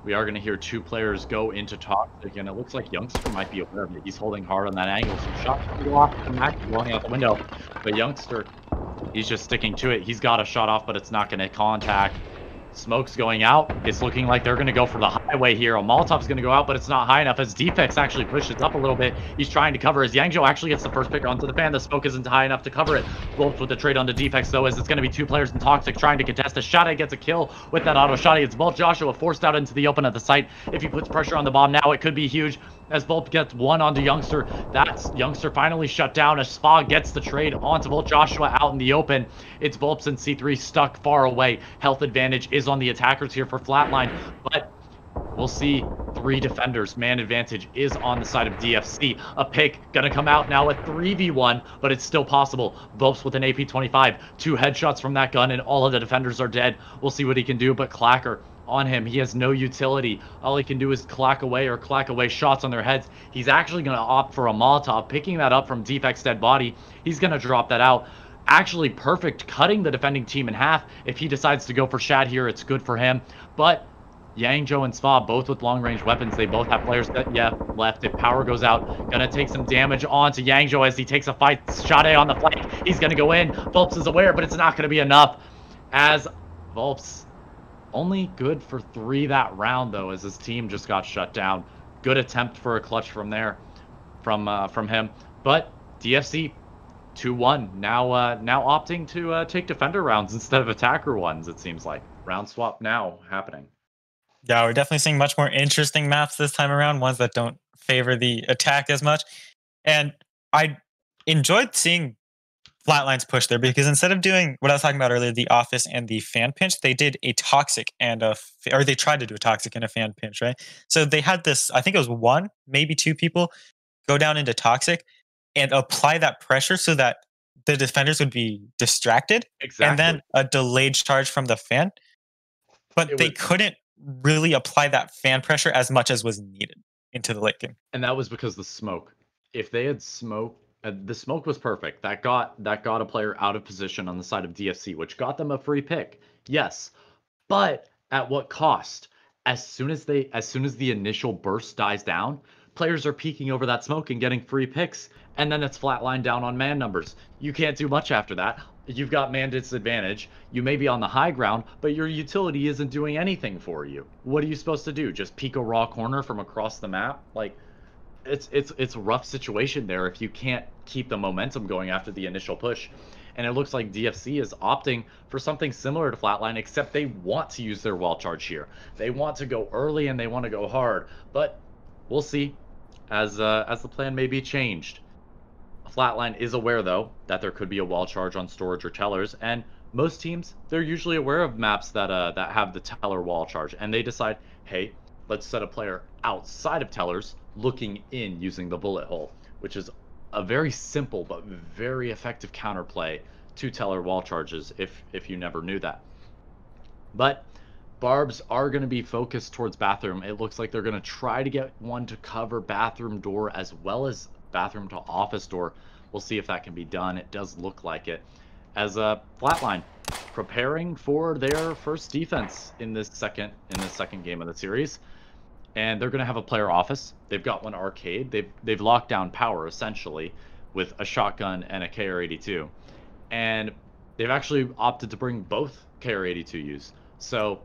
We are going to hear two players go into Toxic, and it looks like Youngster might be aware of it. He's holding hard on that angle. Some shots go off the Mac, blowing out the window. But Youngster, he's just sticking to it. He's got a shot off, but it's not going to contact. Smoke's going out. It's looking like they're going to go for the highway here. A Molotov's going to go out, but it's not high enough as Defects actually pushes up a little bit. He's trying to cover as Yangzhou actually gets the first pick onto the Fan. The smoke isn't high enough to cover it. Wolves with the trade onto Defects, though, as it's going to be two players in Toxic trying to contest. A Shade gets a kill with that auto shot. It's Bolt Joshua forced out into the open at the site. If he puts pressure on the bomb now, it could be huge. As Volt gets one onto Youngster, that's Youngster finally shut down as Spa gets the trade onto Volt Joshua out in the open. It's Volps and C3 stuck far away. Health advantage is on the attackers here for Flatline, but we'll see three defenders. Man advantage is on the side of DFC. A pick gonna come out now at 3v1, but it's still possible. Volps with an AP-25, two headshots from that gun, and all of the defenders are dead. We'll see what he can do, but Clacker on him. He has no utility. All he can do is clack away shots on their heads. He's actually going to opt for a Molotov, picking that up from Defect's dead body. He's going to drop that out. Actually perfect, cutting the defending team in half. If he decides to go for Shad here, it's good for him. But Yangzhou and Spa, both with long-range weapons, they both have players that, left. If power goes out, gonna take some damage onto Yangzhou as he takes a fight. Shade on the flank. He's gonna go in. Volps is aware, but it's not gonna be enough. As Volps only good for 3 that round, though, as his team just got shut down. Good attempt for a clutch from there, from him. But DFC 2-1 now opting to take defender rounds instead of attacker ones. It seems like round swap now happening. Yeah, we're definitely seeing much more interesting maps this time around, ones that don't favor the attack as much. And I enjoyed seeing Flatline's push there, because instead of doing what I was talking about earlier, the office and the fan pinch, they did a toxic and or they tried to do a toxic and a fan pinch, right? So they had this, I think it was 1, maybe 2 people go down into toxic and apply that pressure so that the defenders would be distracted. Exactly. And then a delayed charge from the fan. But they couldn't really apply that fan pressure as much as was needed into the late game. And that was because the smoke. If they had smoke, the smoke was perfect. That got a player out of position on the side of DFC, which got them a free pick. Yes, but at what cost? As soon as the initial burst dies down, players are peeking over that smoke and getting free picks, and then it's flatline down on man numbers. You can't do much after that. You've got man disadvantage. You may be on the high ground, but your utility isn't doing anything for you. What are you supposed to do? Just peek a raw corner from across the map? Like, it's a rough situation there if you can't keep the momentum going after the initial push. And it looks like DFC is opting for something similar to Flatline, except they want to use their wall charge here. They want to go early and they want to go hard, but we'll see as the plan may be changed. Flatline is aware, though, that there could be a wall charge on storage or tellers, and most teams, they're usually aware of maps that have the teller wall charge, and they decide, hey, let's set a player outside of tellers looking in using the bullet hole, which is a very simple but very effective counterplay to teller wall charges if you never knew that. But barbs are going to be focused towards bathroom. It looks like they're going to try to get one to cover bathroom door as well as bathroom to office door. We'll see if that can be done. It does look like it. As Flatline preparing for their first defense in this second game of the series. And they're going to have a player office. They've got one arcade. They've locked down power, essentially, with a shotgun and a KR-82. And they've actually opted to bring both KR-82Us. So,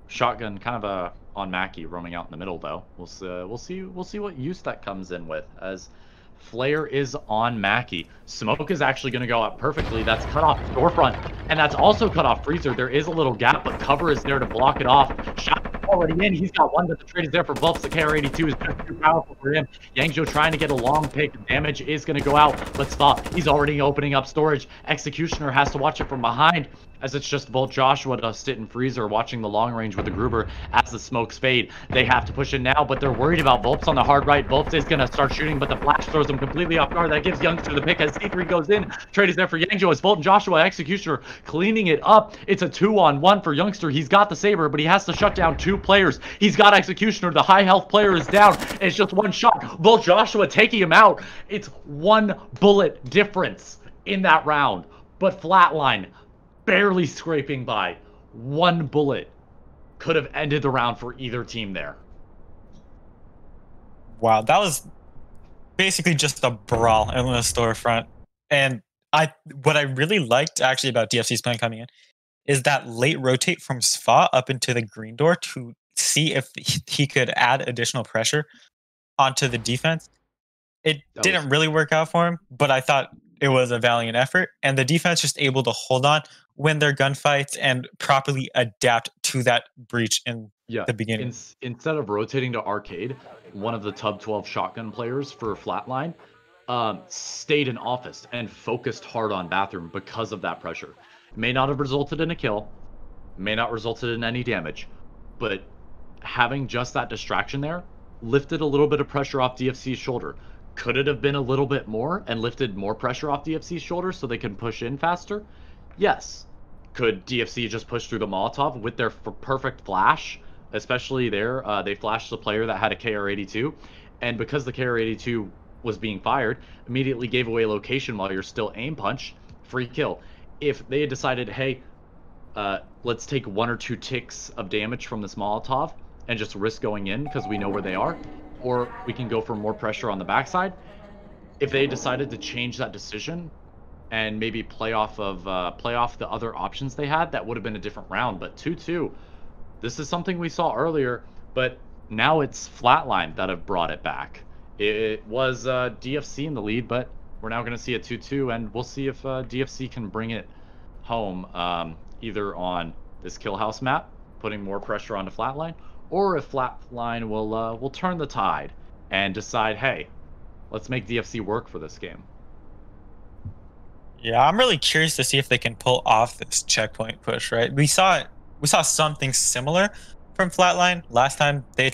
shotgun kind of on Mackie, roaming out in the middle, though. We'll see what use that comes in with, as Flare is on Mackie. Smoke is actually going to go out perfectly. That's cut off storefront, and that's also cut off freezer. There is a little gap, but cover is there to block it off. Shot already in. He's got one, but the trade is there for Volps. The KR-82 is just too powerful for him. Yangzhou trying to get a long pick. Damage is going to go out, but Spa, he's already opening up storage. Executioner has to watch it from behind. as it's just Bolt Joshua to sit in freezer watching the long range with the Gruber as the smokes fade. They have to push in now, but they're worried about Volps on the hard right. Volps is going to start shooting, but the flash throws him completely off guard. That gives Youngster the pick as C3 goes in. Trade is there for Yangjo as Bolt and Joshua Executioner cleaning it up. It's a 2-on-1 for Youngster. He's got the Saber, but he has to shut down 2 players. He's got Executioner. The high health player is down. And it's just 1 shot. Bolt Joshua taking him out. It's 1 bullet difference in that round. But Flatline barely scraping by. 1 bullet could have ended the round for either team there. Wow, that was basically just a brawl in the storefront. And what I really liked actually about DFC's plan coming in is that late rotate from Sva up into the green door to see if he could add additional pressure onto the defense. It didn't really work out for him, but I thought it was a valiant effort, and the defense just able to hold on, win their gunfights, and properly adapt to that breach in the beginning. Instead of rotating to arcade, one of the Tub 12 shotgun players for Flatline stayed in office and focused hard on bathroom because of that pressure. May not have resulted in a kill, may not resulted in any damage, but having just that distraction there lifted a little bit of pressure off DFC's shoulder. Could it have been a little bit more and lifted more pressure off DFC's shoulders so they can push in faster? Yes. Could DFC just push through the Molotov with their perfect flash? Especially there, they flashed the player that had a KR-82, and because the KR-82 was being fired, immediately gave away location while you're still aim punch, free kill. If they had decided, hey, let's take 1 or 2 ticks of damage from this Molotov and just risk going in because we know where they are, or we can go for more pressure on the backside. If they decided to change that decision and maybe play off the other options they had, that would have been a different round. But 2-2, this is something we saw earlier, but now it's Flatline that have brought it back. It was DFC in the lead, but we're now going to see a 2-2, and we'll see if DFC can bring it home, either on this kill house map, putting more pressure onto Flatline, or if Flatline will turn the tide and decide, hey, let's make DFC work for this game. Yeah, I'm really curious to see if they can pull off this checkpoint push, right? We saw something similar from Flatline last time they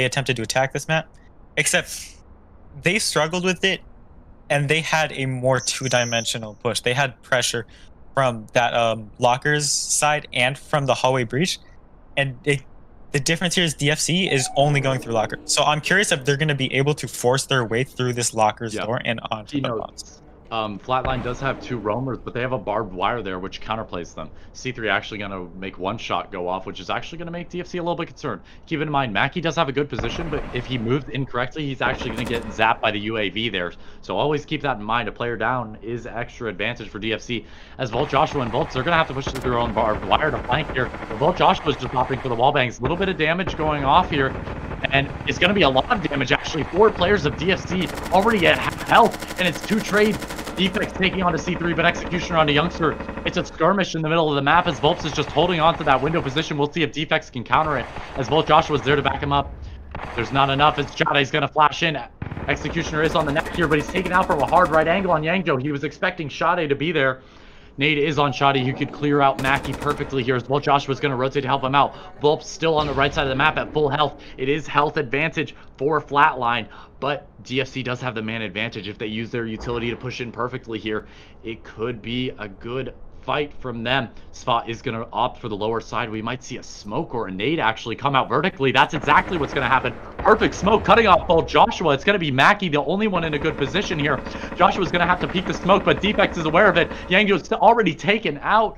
attempted to attack this map, except they struggled with it, and they had a more 2-dimensional push. They had pressure from that lockers side and from the hallway breach, and the difference here is DFC is only going through locker. So I'm curious if they're going to be able to force their way through this locker's door and onto the box. Flatline does have 2 roamers, but they have a barbed wire there, which counterplays them. C3 actually going to make 1 shot go off, which is actually going to make DFC a little bit concerned. Keep in mind, Mackie does have a good position, but if he moved incorrectly, he's actually going to get zapped by the UAV there. So always keep that in mind. A player down is extra advantage for DFC. As Volt Joshua and Volts, they're going to have to push through their own barbed wire to flank here. But Volt Joshua's just opting for the wall bangs. A little bit of damage going off here. And it's going to be a lot of damage, actually. 4 players of DFC already at half health, and it's 2 trade. Defects taking onto C3, but Executioner onto Youngster. It's a skirmish in the middle of the map as Volps is just holding on to that window position. We'll see if Defects can counter it as Volt Joshua's there to back him up. There's not enough as Shade's going to flash in. Executioner is on the neck here, but he's taken out from a hard right angle on Yangjo. He was expecting Shade to be there. Nade is on Shadi, who could clear out Mackie perfectly here as Volt Joshua's going to rotate to help him out. Volp's still on the right side of the map at full health. It is health advantage for Flatline, but DFC does have the man advantage. If they use their utility to push in perfectly here, it could be a good fight from them. Spot is going to opt for the lower side. We might see a smoke or a nade actually come out vertically. That's exactly what's going to happen. Perfect smoke cutting off Volt Joshua. It's going to be Mackie, the only one in a good position here. Joshua's going to have to peek the smoke, but Defects is aware of it. Yangjo's already taken out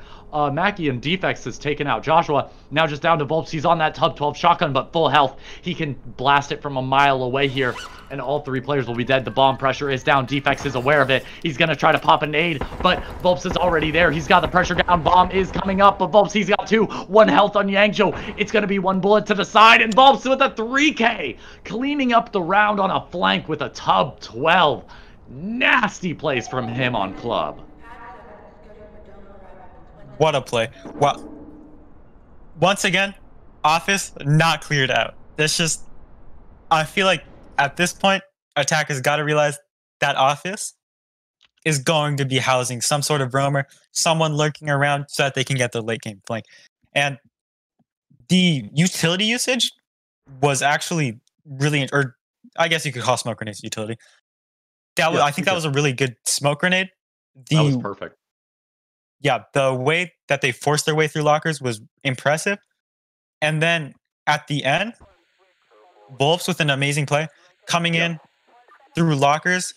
Mackie, and Defects is taken out Joshua. Now just down to Volps. He's on that Tub 12 shotgun, but full health. He can blast it from a mile away here, and all 3 players will be dead. The bomb pressure is down. Defects is aware of it. He's going to try to pop a nade, but Volps is already there. He's got the pressure down. Bomb is coming up, but Volps, he's got 2. 1 health on Yangjo. It's going to be 1 bullet to the side, and Volps with a 3K, cleaning up the round on a flank with a Tub 12. Nasty plays from him on club. What a play. Well, once again, office not cleared out. That's just, I feel like at this point, attackers got to realize that office is going to be housing some sort of roamer, someone lurking around so that they can get the late game flank. And the utility usage was actually really, or I guess you could call smoke grenades utility. I think that was a really good smoke grenade. That was perfect. Yeah, the way that they forced their way through lockers was impressive. And then at the end, Volps with an amazing play coming in through lockers.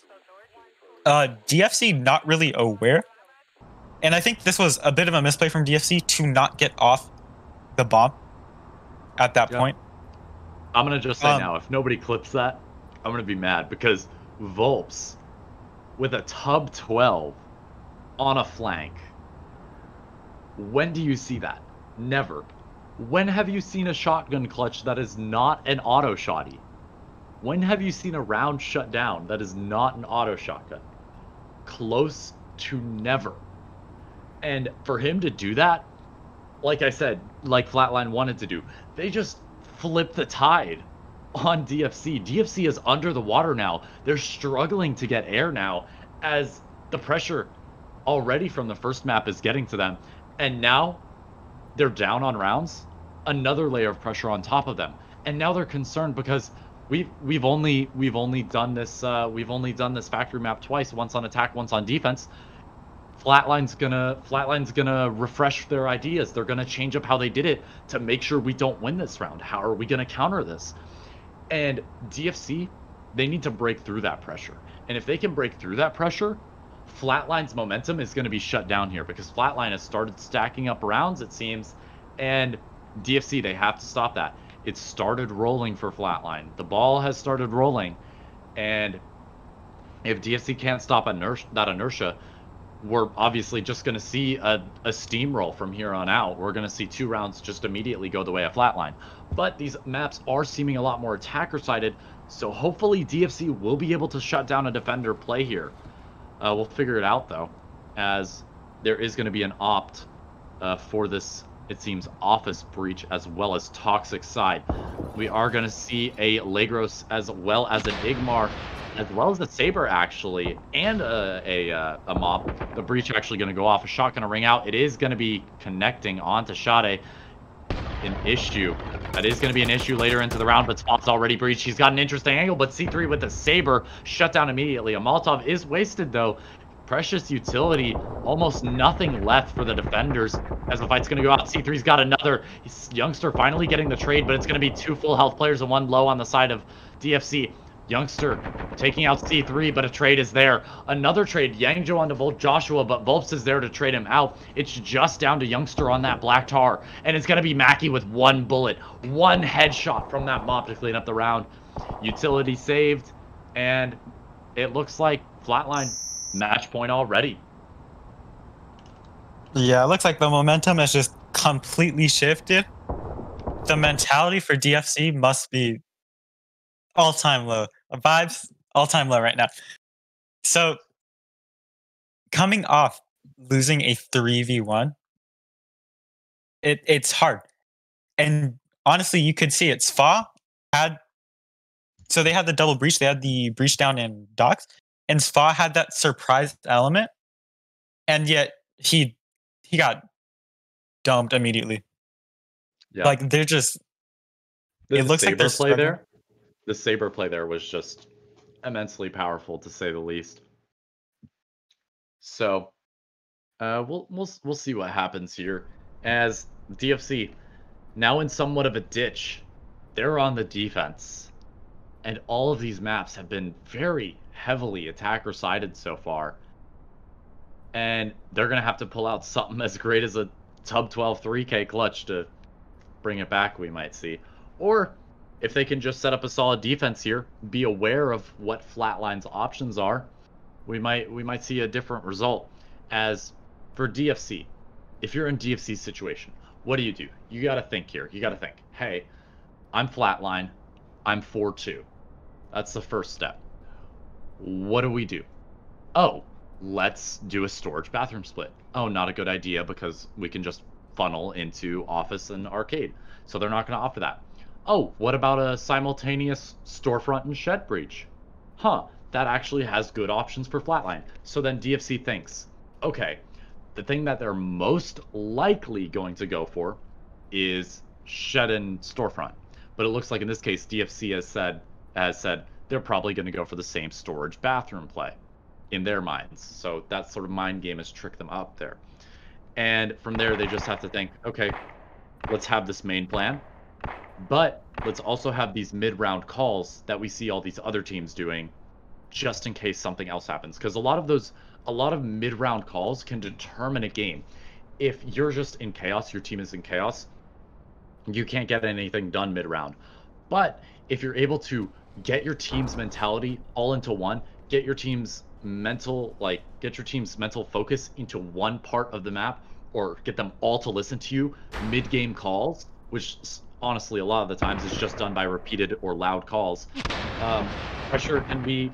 DFC not really aware. And I think this was a bit of a misplay from DFC to not get off the bomb at that point. I'm going to just say now, if nobody clips that, I'm going to be mad because Volps with a tub 12 on a flank. When do you see that? Never. When have you seen a shotgun clutch that is not an auto shotty? When have you seen a round shut down that is not an auto shotgun? Close to never. And for him to do that, like I said, like Flatline wanted to do, they just flipped the tide on DFC. DFC is under the water now. They're struggling to get air now as the pressure already from the first map is getting to them. And now they're down on rounds, another layer of pressure on top of them. And now they're concerned because we've only done this factory map twice, once on attack, once on defense. Flatline's gonna refresh their ideas. They're gonna change up how they did it to make sure we don't win this round. How are we gonna counter this? And DFC, they need to break through that pressure. And if they can break through that pressure, Flatline's momentum is going to be shut down here because Flatline has started stacking up rounds, it seems, and DFC, they have to stop that. It started rolling for Flatline. The ball has started rolling, and if DFC can't stop that inertia, we're obviously just going to see a steamroll from here on out. We're going to see 2 rounds just immediately go the way of Flatline. But these maps are seeming a lot more attacker-sided, so hopefully DFC will be able to shut down a defender play here. We'll figure it out, though, as there is going to be an opt for this, it seems, office breach as well as toxic side. We are going to see a Lagros as well as an Igmar, as well as a Saber, actually, and a Mop. The breach actually going to go off. A shot going to ring out. It is going to be connecting onto Shade. An issue. That is going to be an issue later into the round, but Spot's already breached. He's got an interesting angle, but C3 with the Saber shut down immediately. A Molotov is wasted, though. Precious utility, almost nothing left for the defenders as the fight's going to go out. C3's got another Youngster finally getting the trade, but it's going to be 2 full health players and 1 low on the side of DFC. Youngster taking out C3, but a trade is there. Another trade, Yangzhou onto Volt Joshua, but Volps is there to trade him out. It's just down to Youngster on that Black Tar, and it's going to be Mackie with 1 bullet. 1 headshot from that Mop to clean up the round. Utility saved, and it looks like Flatline match point already. Yeah, it looks like the momentum has just completely shifted. The mentality for DFC must be all-time low. Vibes, all-time low right now. So, coming off losing a 3v1, it's hard. And honestly, you could see it. Sfa had... So they had the double breach. They had the breach down in docks. And Sfa had that surprise element. And yet, he got domed immediately. Yeah. Like, they're just... It looks like they're play there. The Saber play there was just immensely powerful, to say the least. So, we'll see what happens here. As DFC, now in somewhat of a ditch, they're on the defense. And all of these maps have been very heavily attacker-sided so far. And they're going to have to pull out something as great as a Tub 12 3K clutch to bring it back, we might see. Or if they can just set up a solid defense here, be aware of what Flatline's options are, we might see a different result. As for DFC, if you're in DFC's situation, what do? You got to think here. You got to think, hey, I'm Flatline, I'm 4-2. That's the first step. What do? Oh, let's do a storage bathroom split. Oh, not a good idea because we can just funnel into office and arcade. So they're not going to offer that. Oh, what about a simultaneous storefront and shed breach? Huh, that actually has good options for Flatline. So then DFC thinks, okay, the thing that they're most likely going to go for is shed and storefront. But it looks like in this case, DFC has said they're probably going to go for the same storage bathroom play in their minds. So that sort of mind game has tricked them up there. And from there, they just have to think, okay, let's have this main plan, but let's also have these mid-round calls that we see all these other teams doing, just in case something else happens. Because a lot of mid-round calls can determine a game. If you're just in chaos, your team is in chaos, you can't get anything done mid-round. But if you're able to get your team's mentality all into one, get your team's mental focus into one part of the map, or get them all to listen to you mid-game calls, which honestly a lot of the times is just done by repeated or loud calls. Pressure can be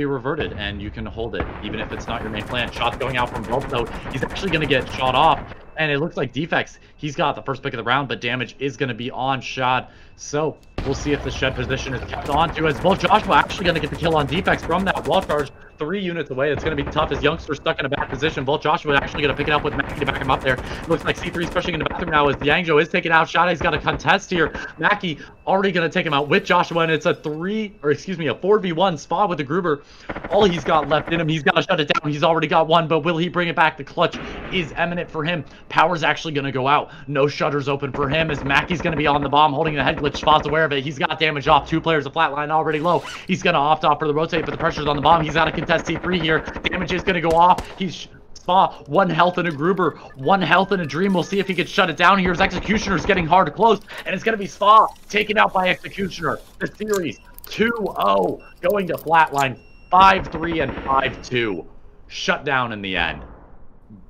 reverted, and you can hold it even if it's not your main plan. Shots going out from both, though. He's actually going to get shot off, and it looks like Defects, he's got the first pick of the round, but damage is going to be on Shad. So we'll see if the shed position is kept on to, as Volt Joshua actually going to get the kill on Defects from that wall charge. 3 units away. It's going to be tough as Youngster stuck in a bad position. Volt Joshua actually going to pick it up with Mackie to back him up there. Looks like C3's pushing in the bathroom now as Yangzhou is taken out. Shade's got a contest here. Mackie already going to take him out with Joshua, and it's a 4v1 spot with the Gruber. All he's got left in him, he's got to shut it down. He's already got one, but will he bring it back? The clutch is imminent for him. Power's actually going to go out. No shutters open for him as Mackie's going to be on the bomb holding the head glitch. Spot's aware of it. He's got damage off. 2 players of Flatline already low. He's going to opt off for the rotate, but the pressure's on the bomb. He's got to contest T3 here. Damage is going to go off. He's Spa, 1 health in a Gruber, 1 health in a Dream. We'll see if he can shut it down here. His Executioner's getting hard to close, and it's going to be Spa taken out by Executioner. The series 2-0 going to Flatline, 5-3 and 5-2. Shut down in the end.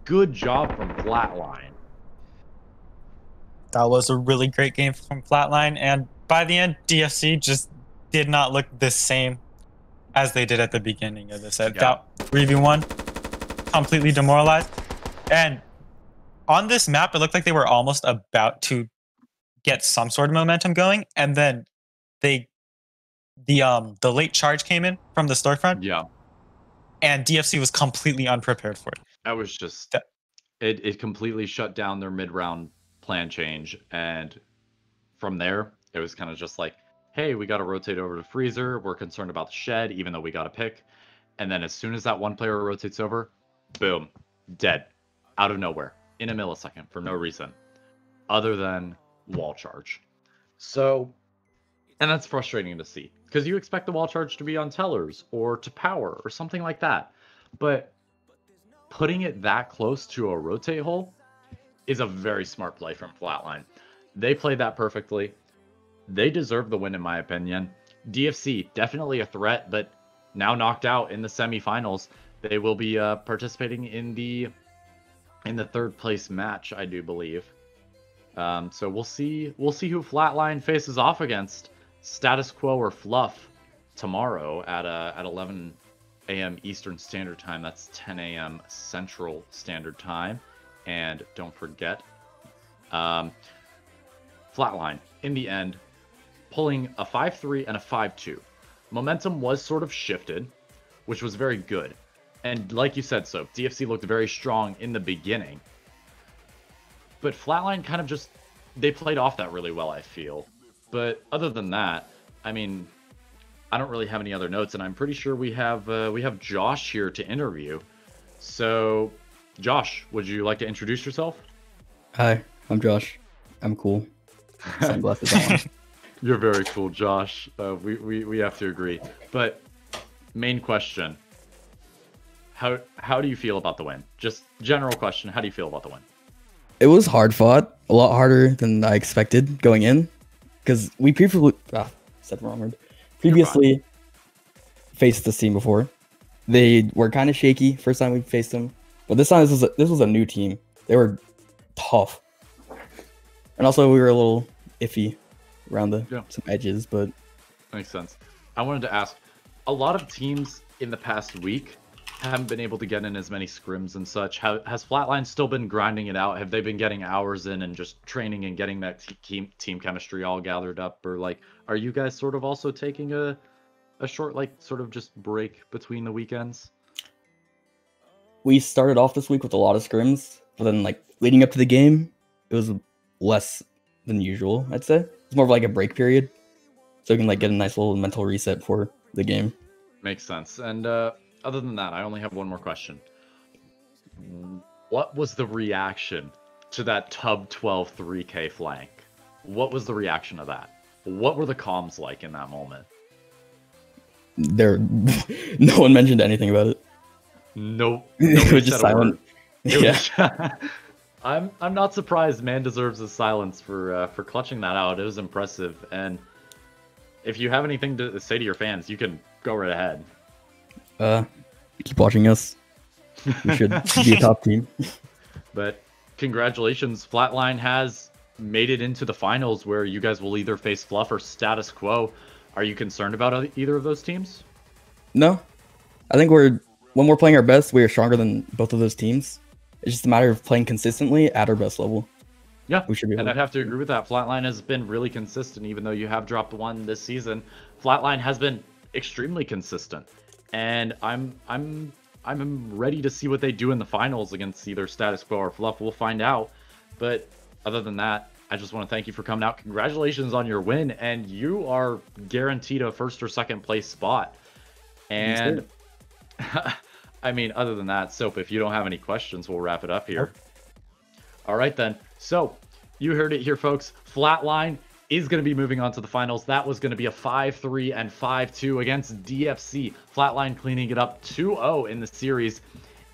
Good job from Flatline. That was a really great game from Flatline, and by the end, DFC just did not look the same as they did at the beginning of the set. Yeah. That 3v1, completely demoralized. And on this map, it looked like they were almost about to get some sort of momentum going, and then the late charge came in from the storefront. Yeah. And DFC was completely unprepared for it. That was just it completely shut down their mid-round plan change, and from there it was kind of just like, hey, we got to rotate over to Freezer. We're concerned about the shed, even though we got a pick. And then as soon as that one player rotates over, boom, dead. Out of nowhere. In a millisecond, for no reason. Other than wall charge. So, and that's frustrating to see. Because you expect the wall charge to be on tellers, or to power, or something like that. But putting it that close to a rotate hole is a very smart play from Flatline. They played that perfectly. They deserve the win, in my opinion. DFC, definitely a threat, but now knocked out in the semifinals. They will be participating in the 3rd place match, I do believe. So we'll see who Flatline faces off against, Status Quo or Fluff, tomorrow at 11 a.m. Eastern Standard Time. That's 10 a.m. Central Standard Time. And don't forget, Flatline, in the end, pulling a 5-3 and a 5-2. Momentum was sort of shifted, which was very good. And like you said, so DFC looked very strong in the beginning. But Flatline kind of just, they played off that really well, I feel. But other than that, I mean, I don't really have any other notes, and I'm pretty sure we have Josh here to interview. So, Josh, would you like to introduce yourself? Hi, I'm Josh. I'm cool. Sunglasses on. You're very cool, Josh. We have to agree. But main question: how do you feel about the win? Just general question: how do you feel about the win? It was hard fought, a lot harder than I expected going in, because we previously said the wrong word. Previously faced this team before. They were kind of shaky first time we faced them, but this time this was a new team. They were tough, and also we were a little iffy around some edges, but makes sense. I wanted to ask, a lot of teams in the past week haven't been able to get in as many scrims and such. Has Flatline still been grinding it out? Have they been getting hours in and just training and getting that team chemistry all gathered up? Or like, are you guys sort of also taking a a short like sort of just break between the weekends? We started off this week with a lot of scrims, but then like leading up to the game, it was less than usual. I'd say it's more of like a break period, so we can like get a nice little mental reset for the game. Makes sense. And other than that, I only have one more question. What was the reaction to that Tub 12 3K flank? What was the reaction of that? What were the comms like in that moment? There, no one mentioned anything about it. Nope. It was just silent. Yeah. I'm not surprised. Man deserves his silence for clutching that out. It was impressive. And if you have anything to say to your fans, you can go right ahead. Keep watching us. We should be a top team. But congratulations, Flatline has made it into the finals where you guys will either face Fluff or Status Quo. Are you concerned about either of those teams? No, I think when we're playing our best, we are stronger than both of those teams. It's just a matter of playing consistently at our best level. Yeah, we should be. And I'd have to agree with that. Flatline has been really consistent, even though you have dropped one this season. Flatline has been extremely consistent, and I'm ready to see what they do in the finals against either Status Quo or Fluff. We'll find out. But other than that, I just want to thank you for coming out. Congratulations on your win, and you are guaranteed a first or second place spot. And I mean, other than that, Soap, if you don't have any questions, we'll wrap it up here. All right, then. So you heard it here, folks. Flatline is going to be moving on to the finals. That was going to be a 5-3 and 5-2 against DFC. Flatline cleaning it up 2-0 in the series.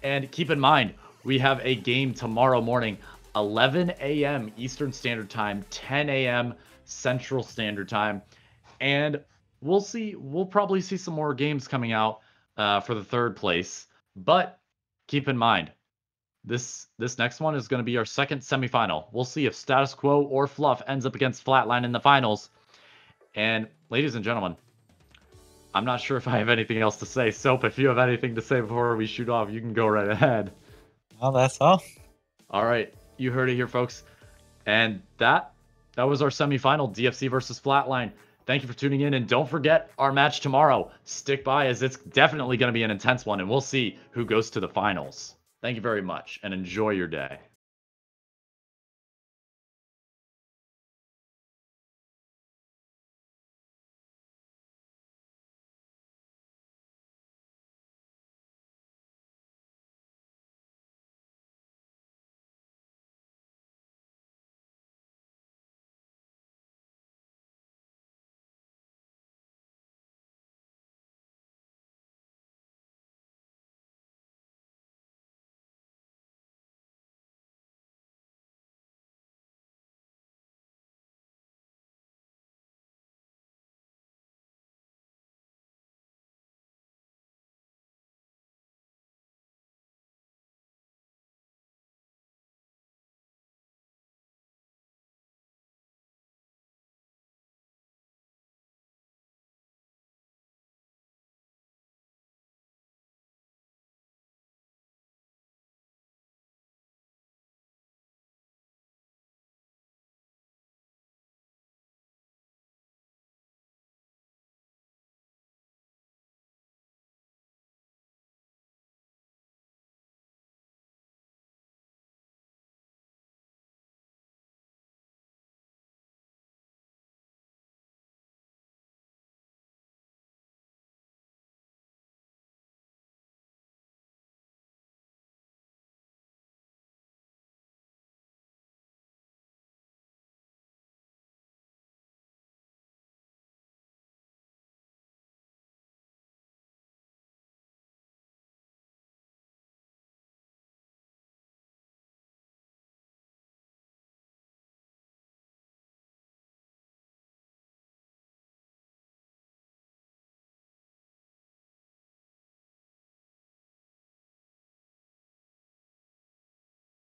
And keep in mind, we have a game tomorrow morning, 11 a.m. Eastern Standard Time, 10 a.m. Central Standard Time. And we'll probably see some more games coming out for the third place. But keep in mind, this next one is going to be our second semifinal. We'll see if Status Quo or Fluff ends up against Flatline in the finals. And ladies and gentlemen, I'm not sure if I have anything else to say. Soap, if you have anything to say before we shoot off, you can go right ahead. Well, that's all. All right, you heard it here, folks. And that was our semifinal, DFC versus Flatline. Thank you for tuning in, and don't forget our match tomorrow. Stick by, as it's definitely going to be an intense one, and we'll see who goes to the finals. Thank you very much, and enjoy your day.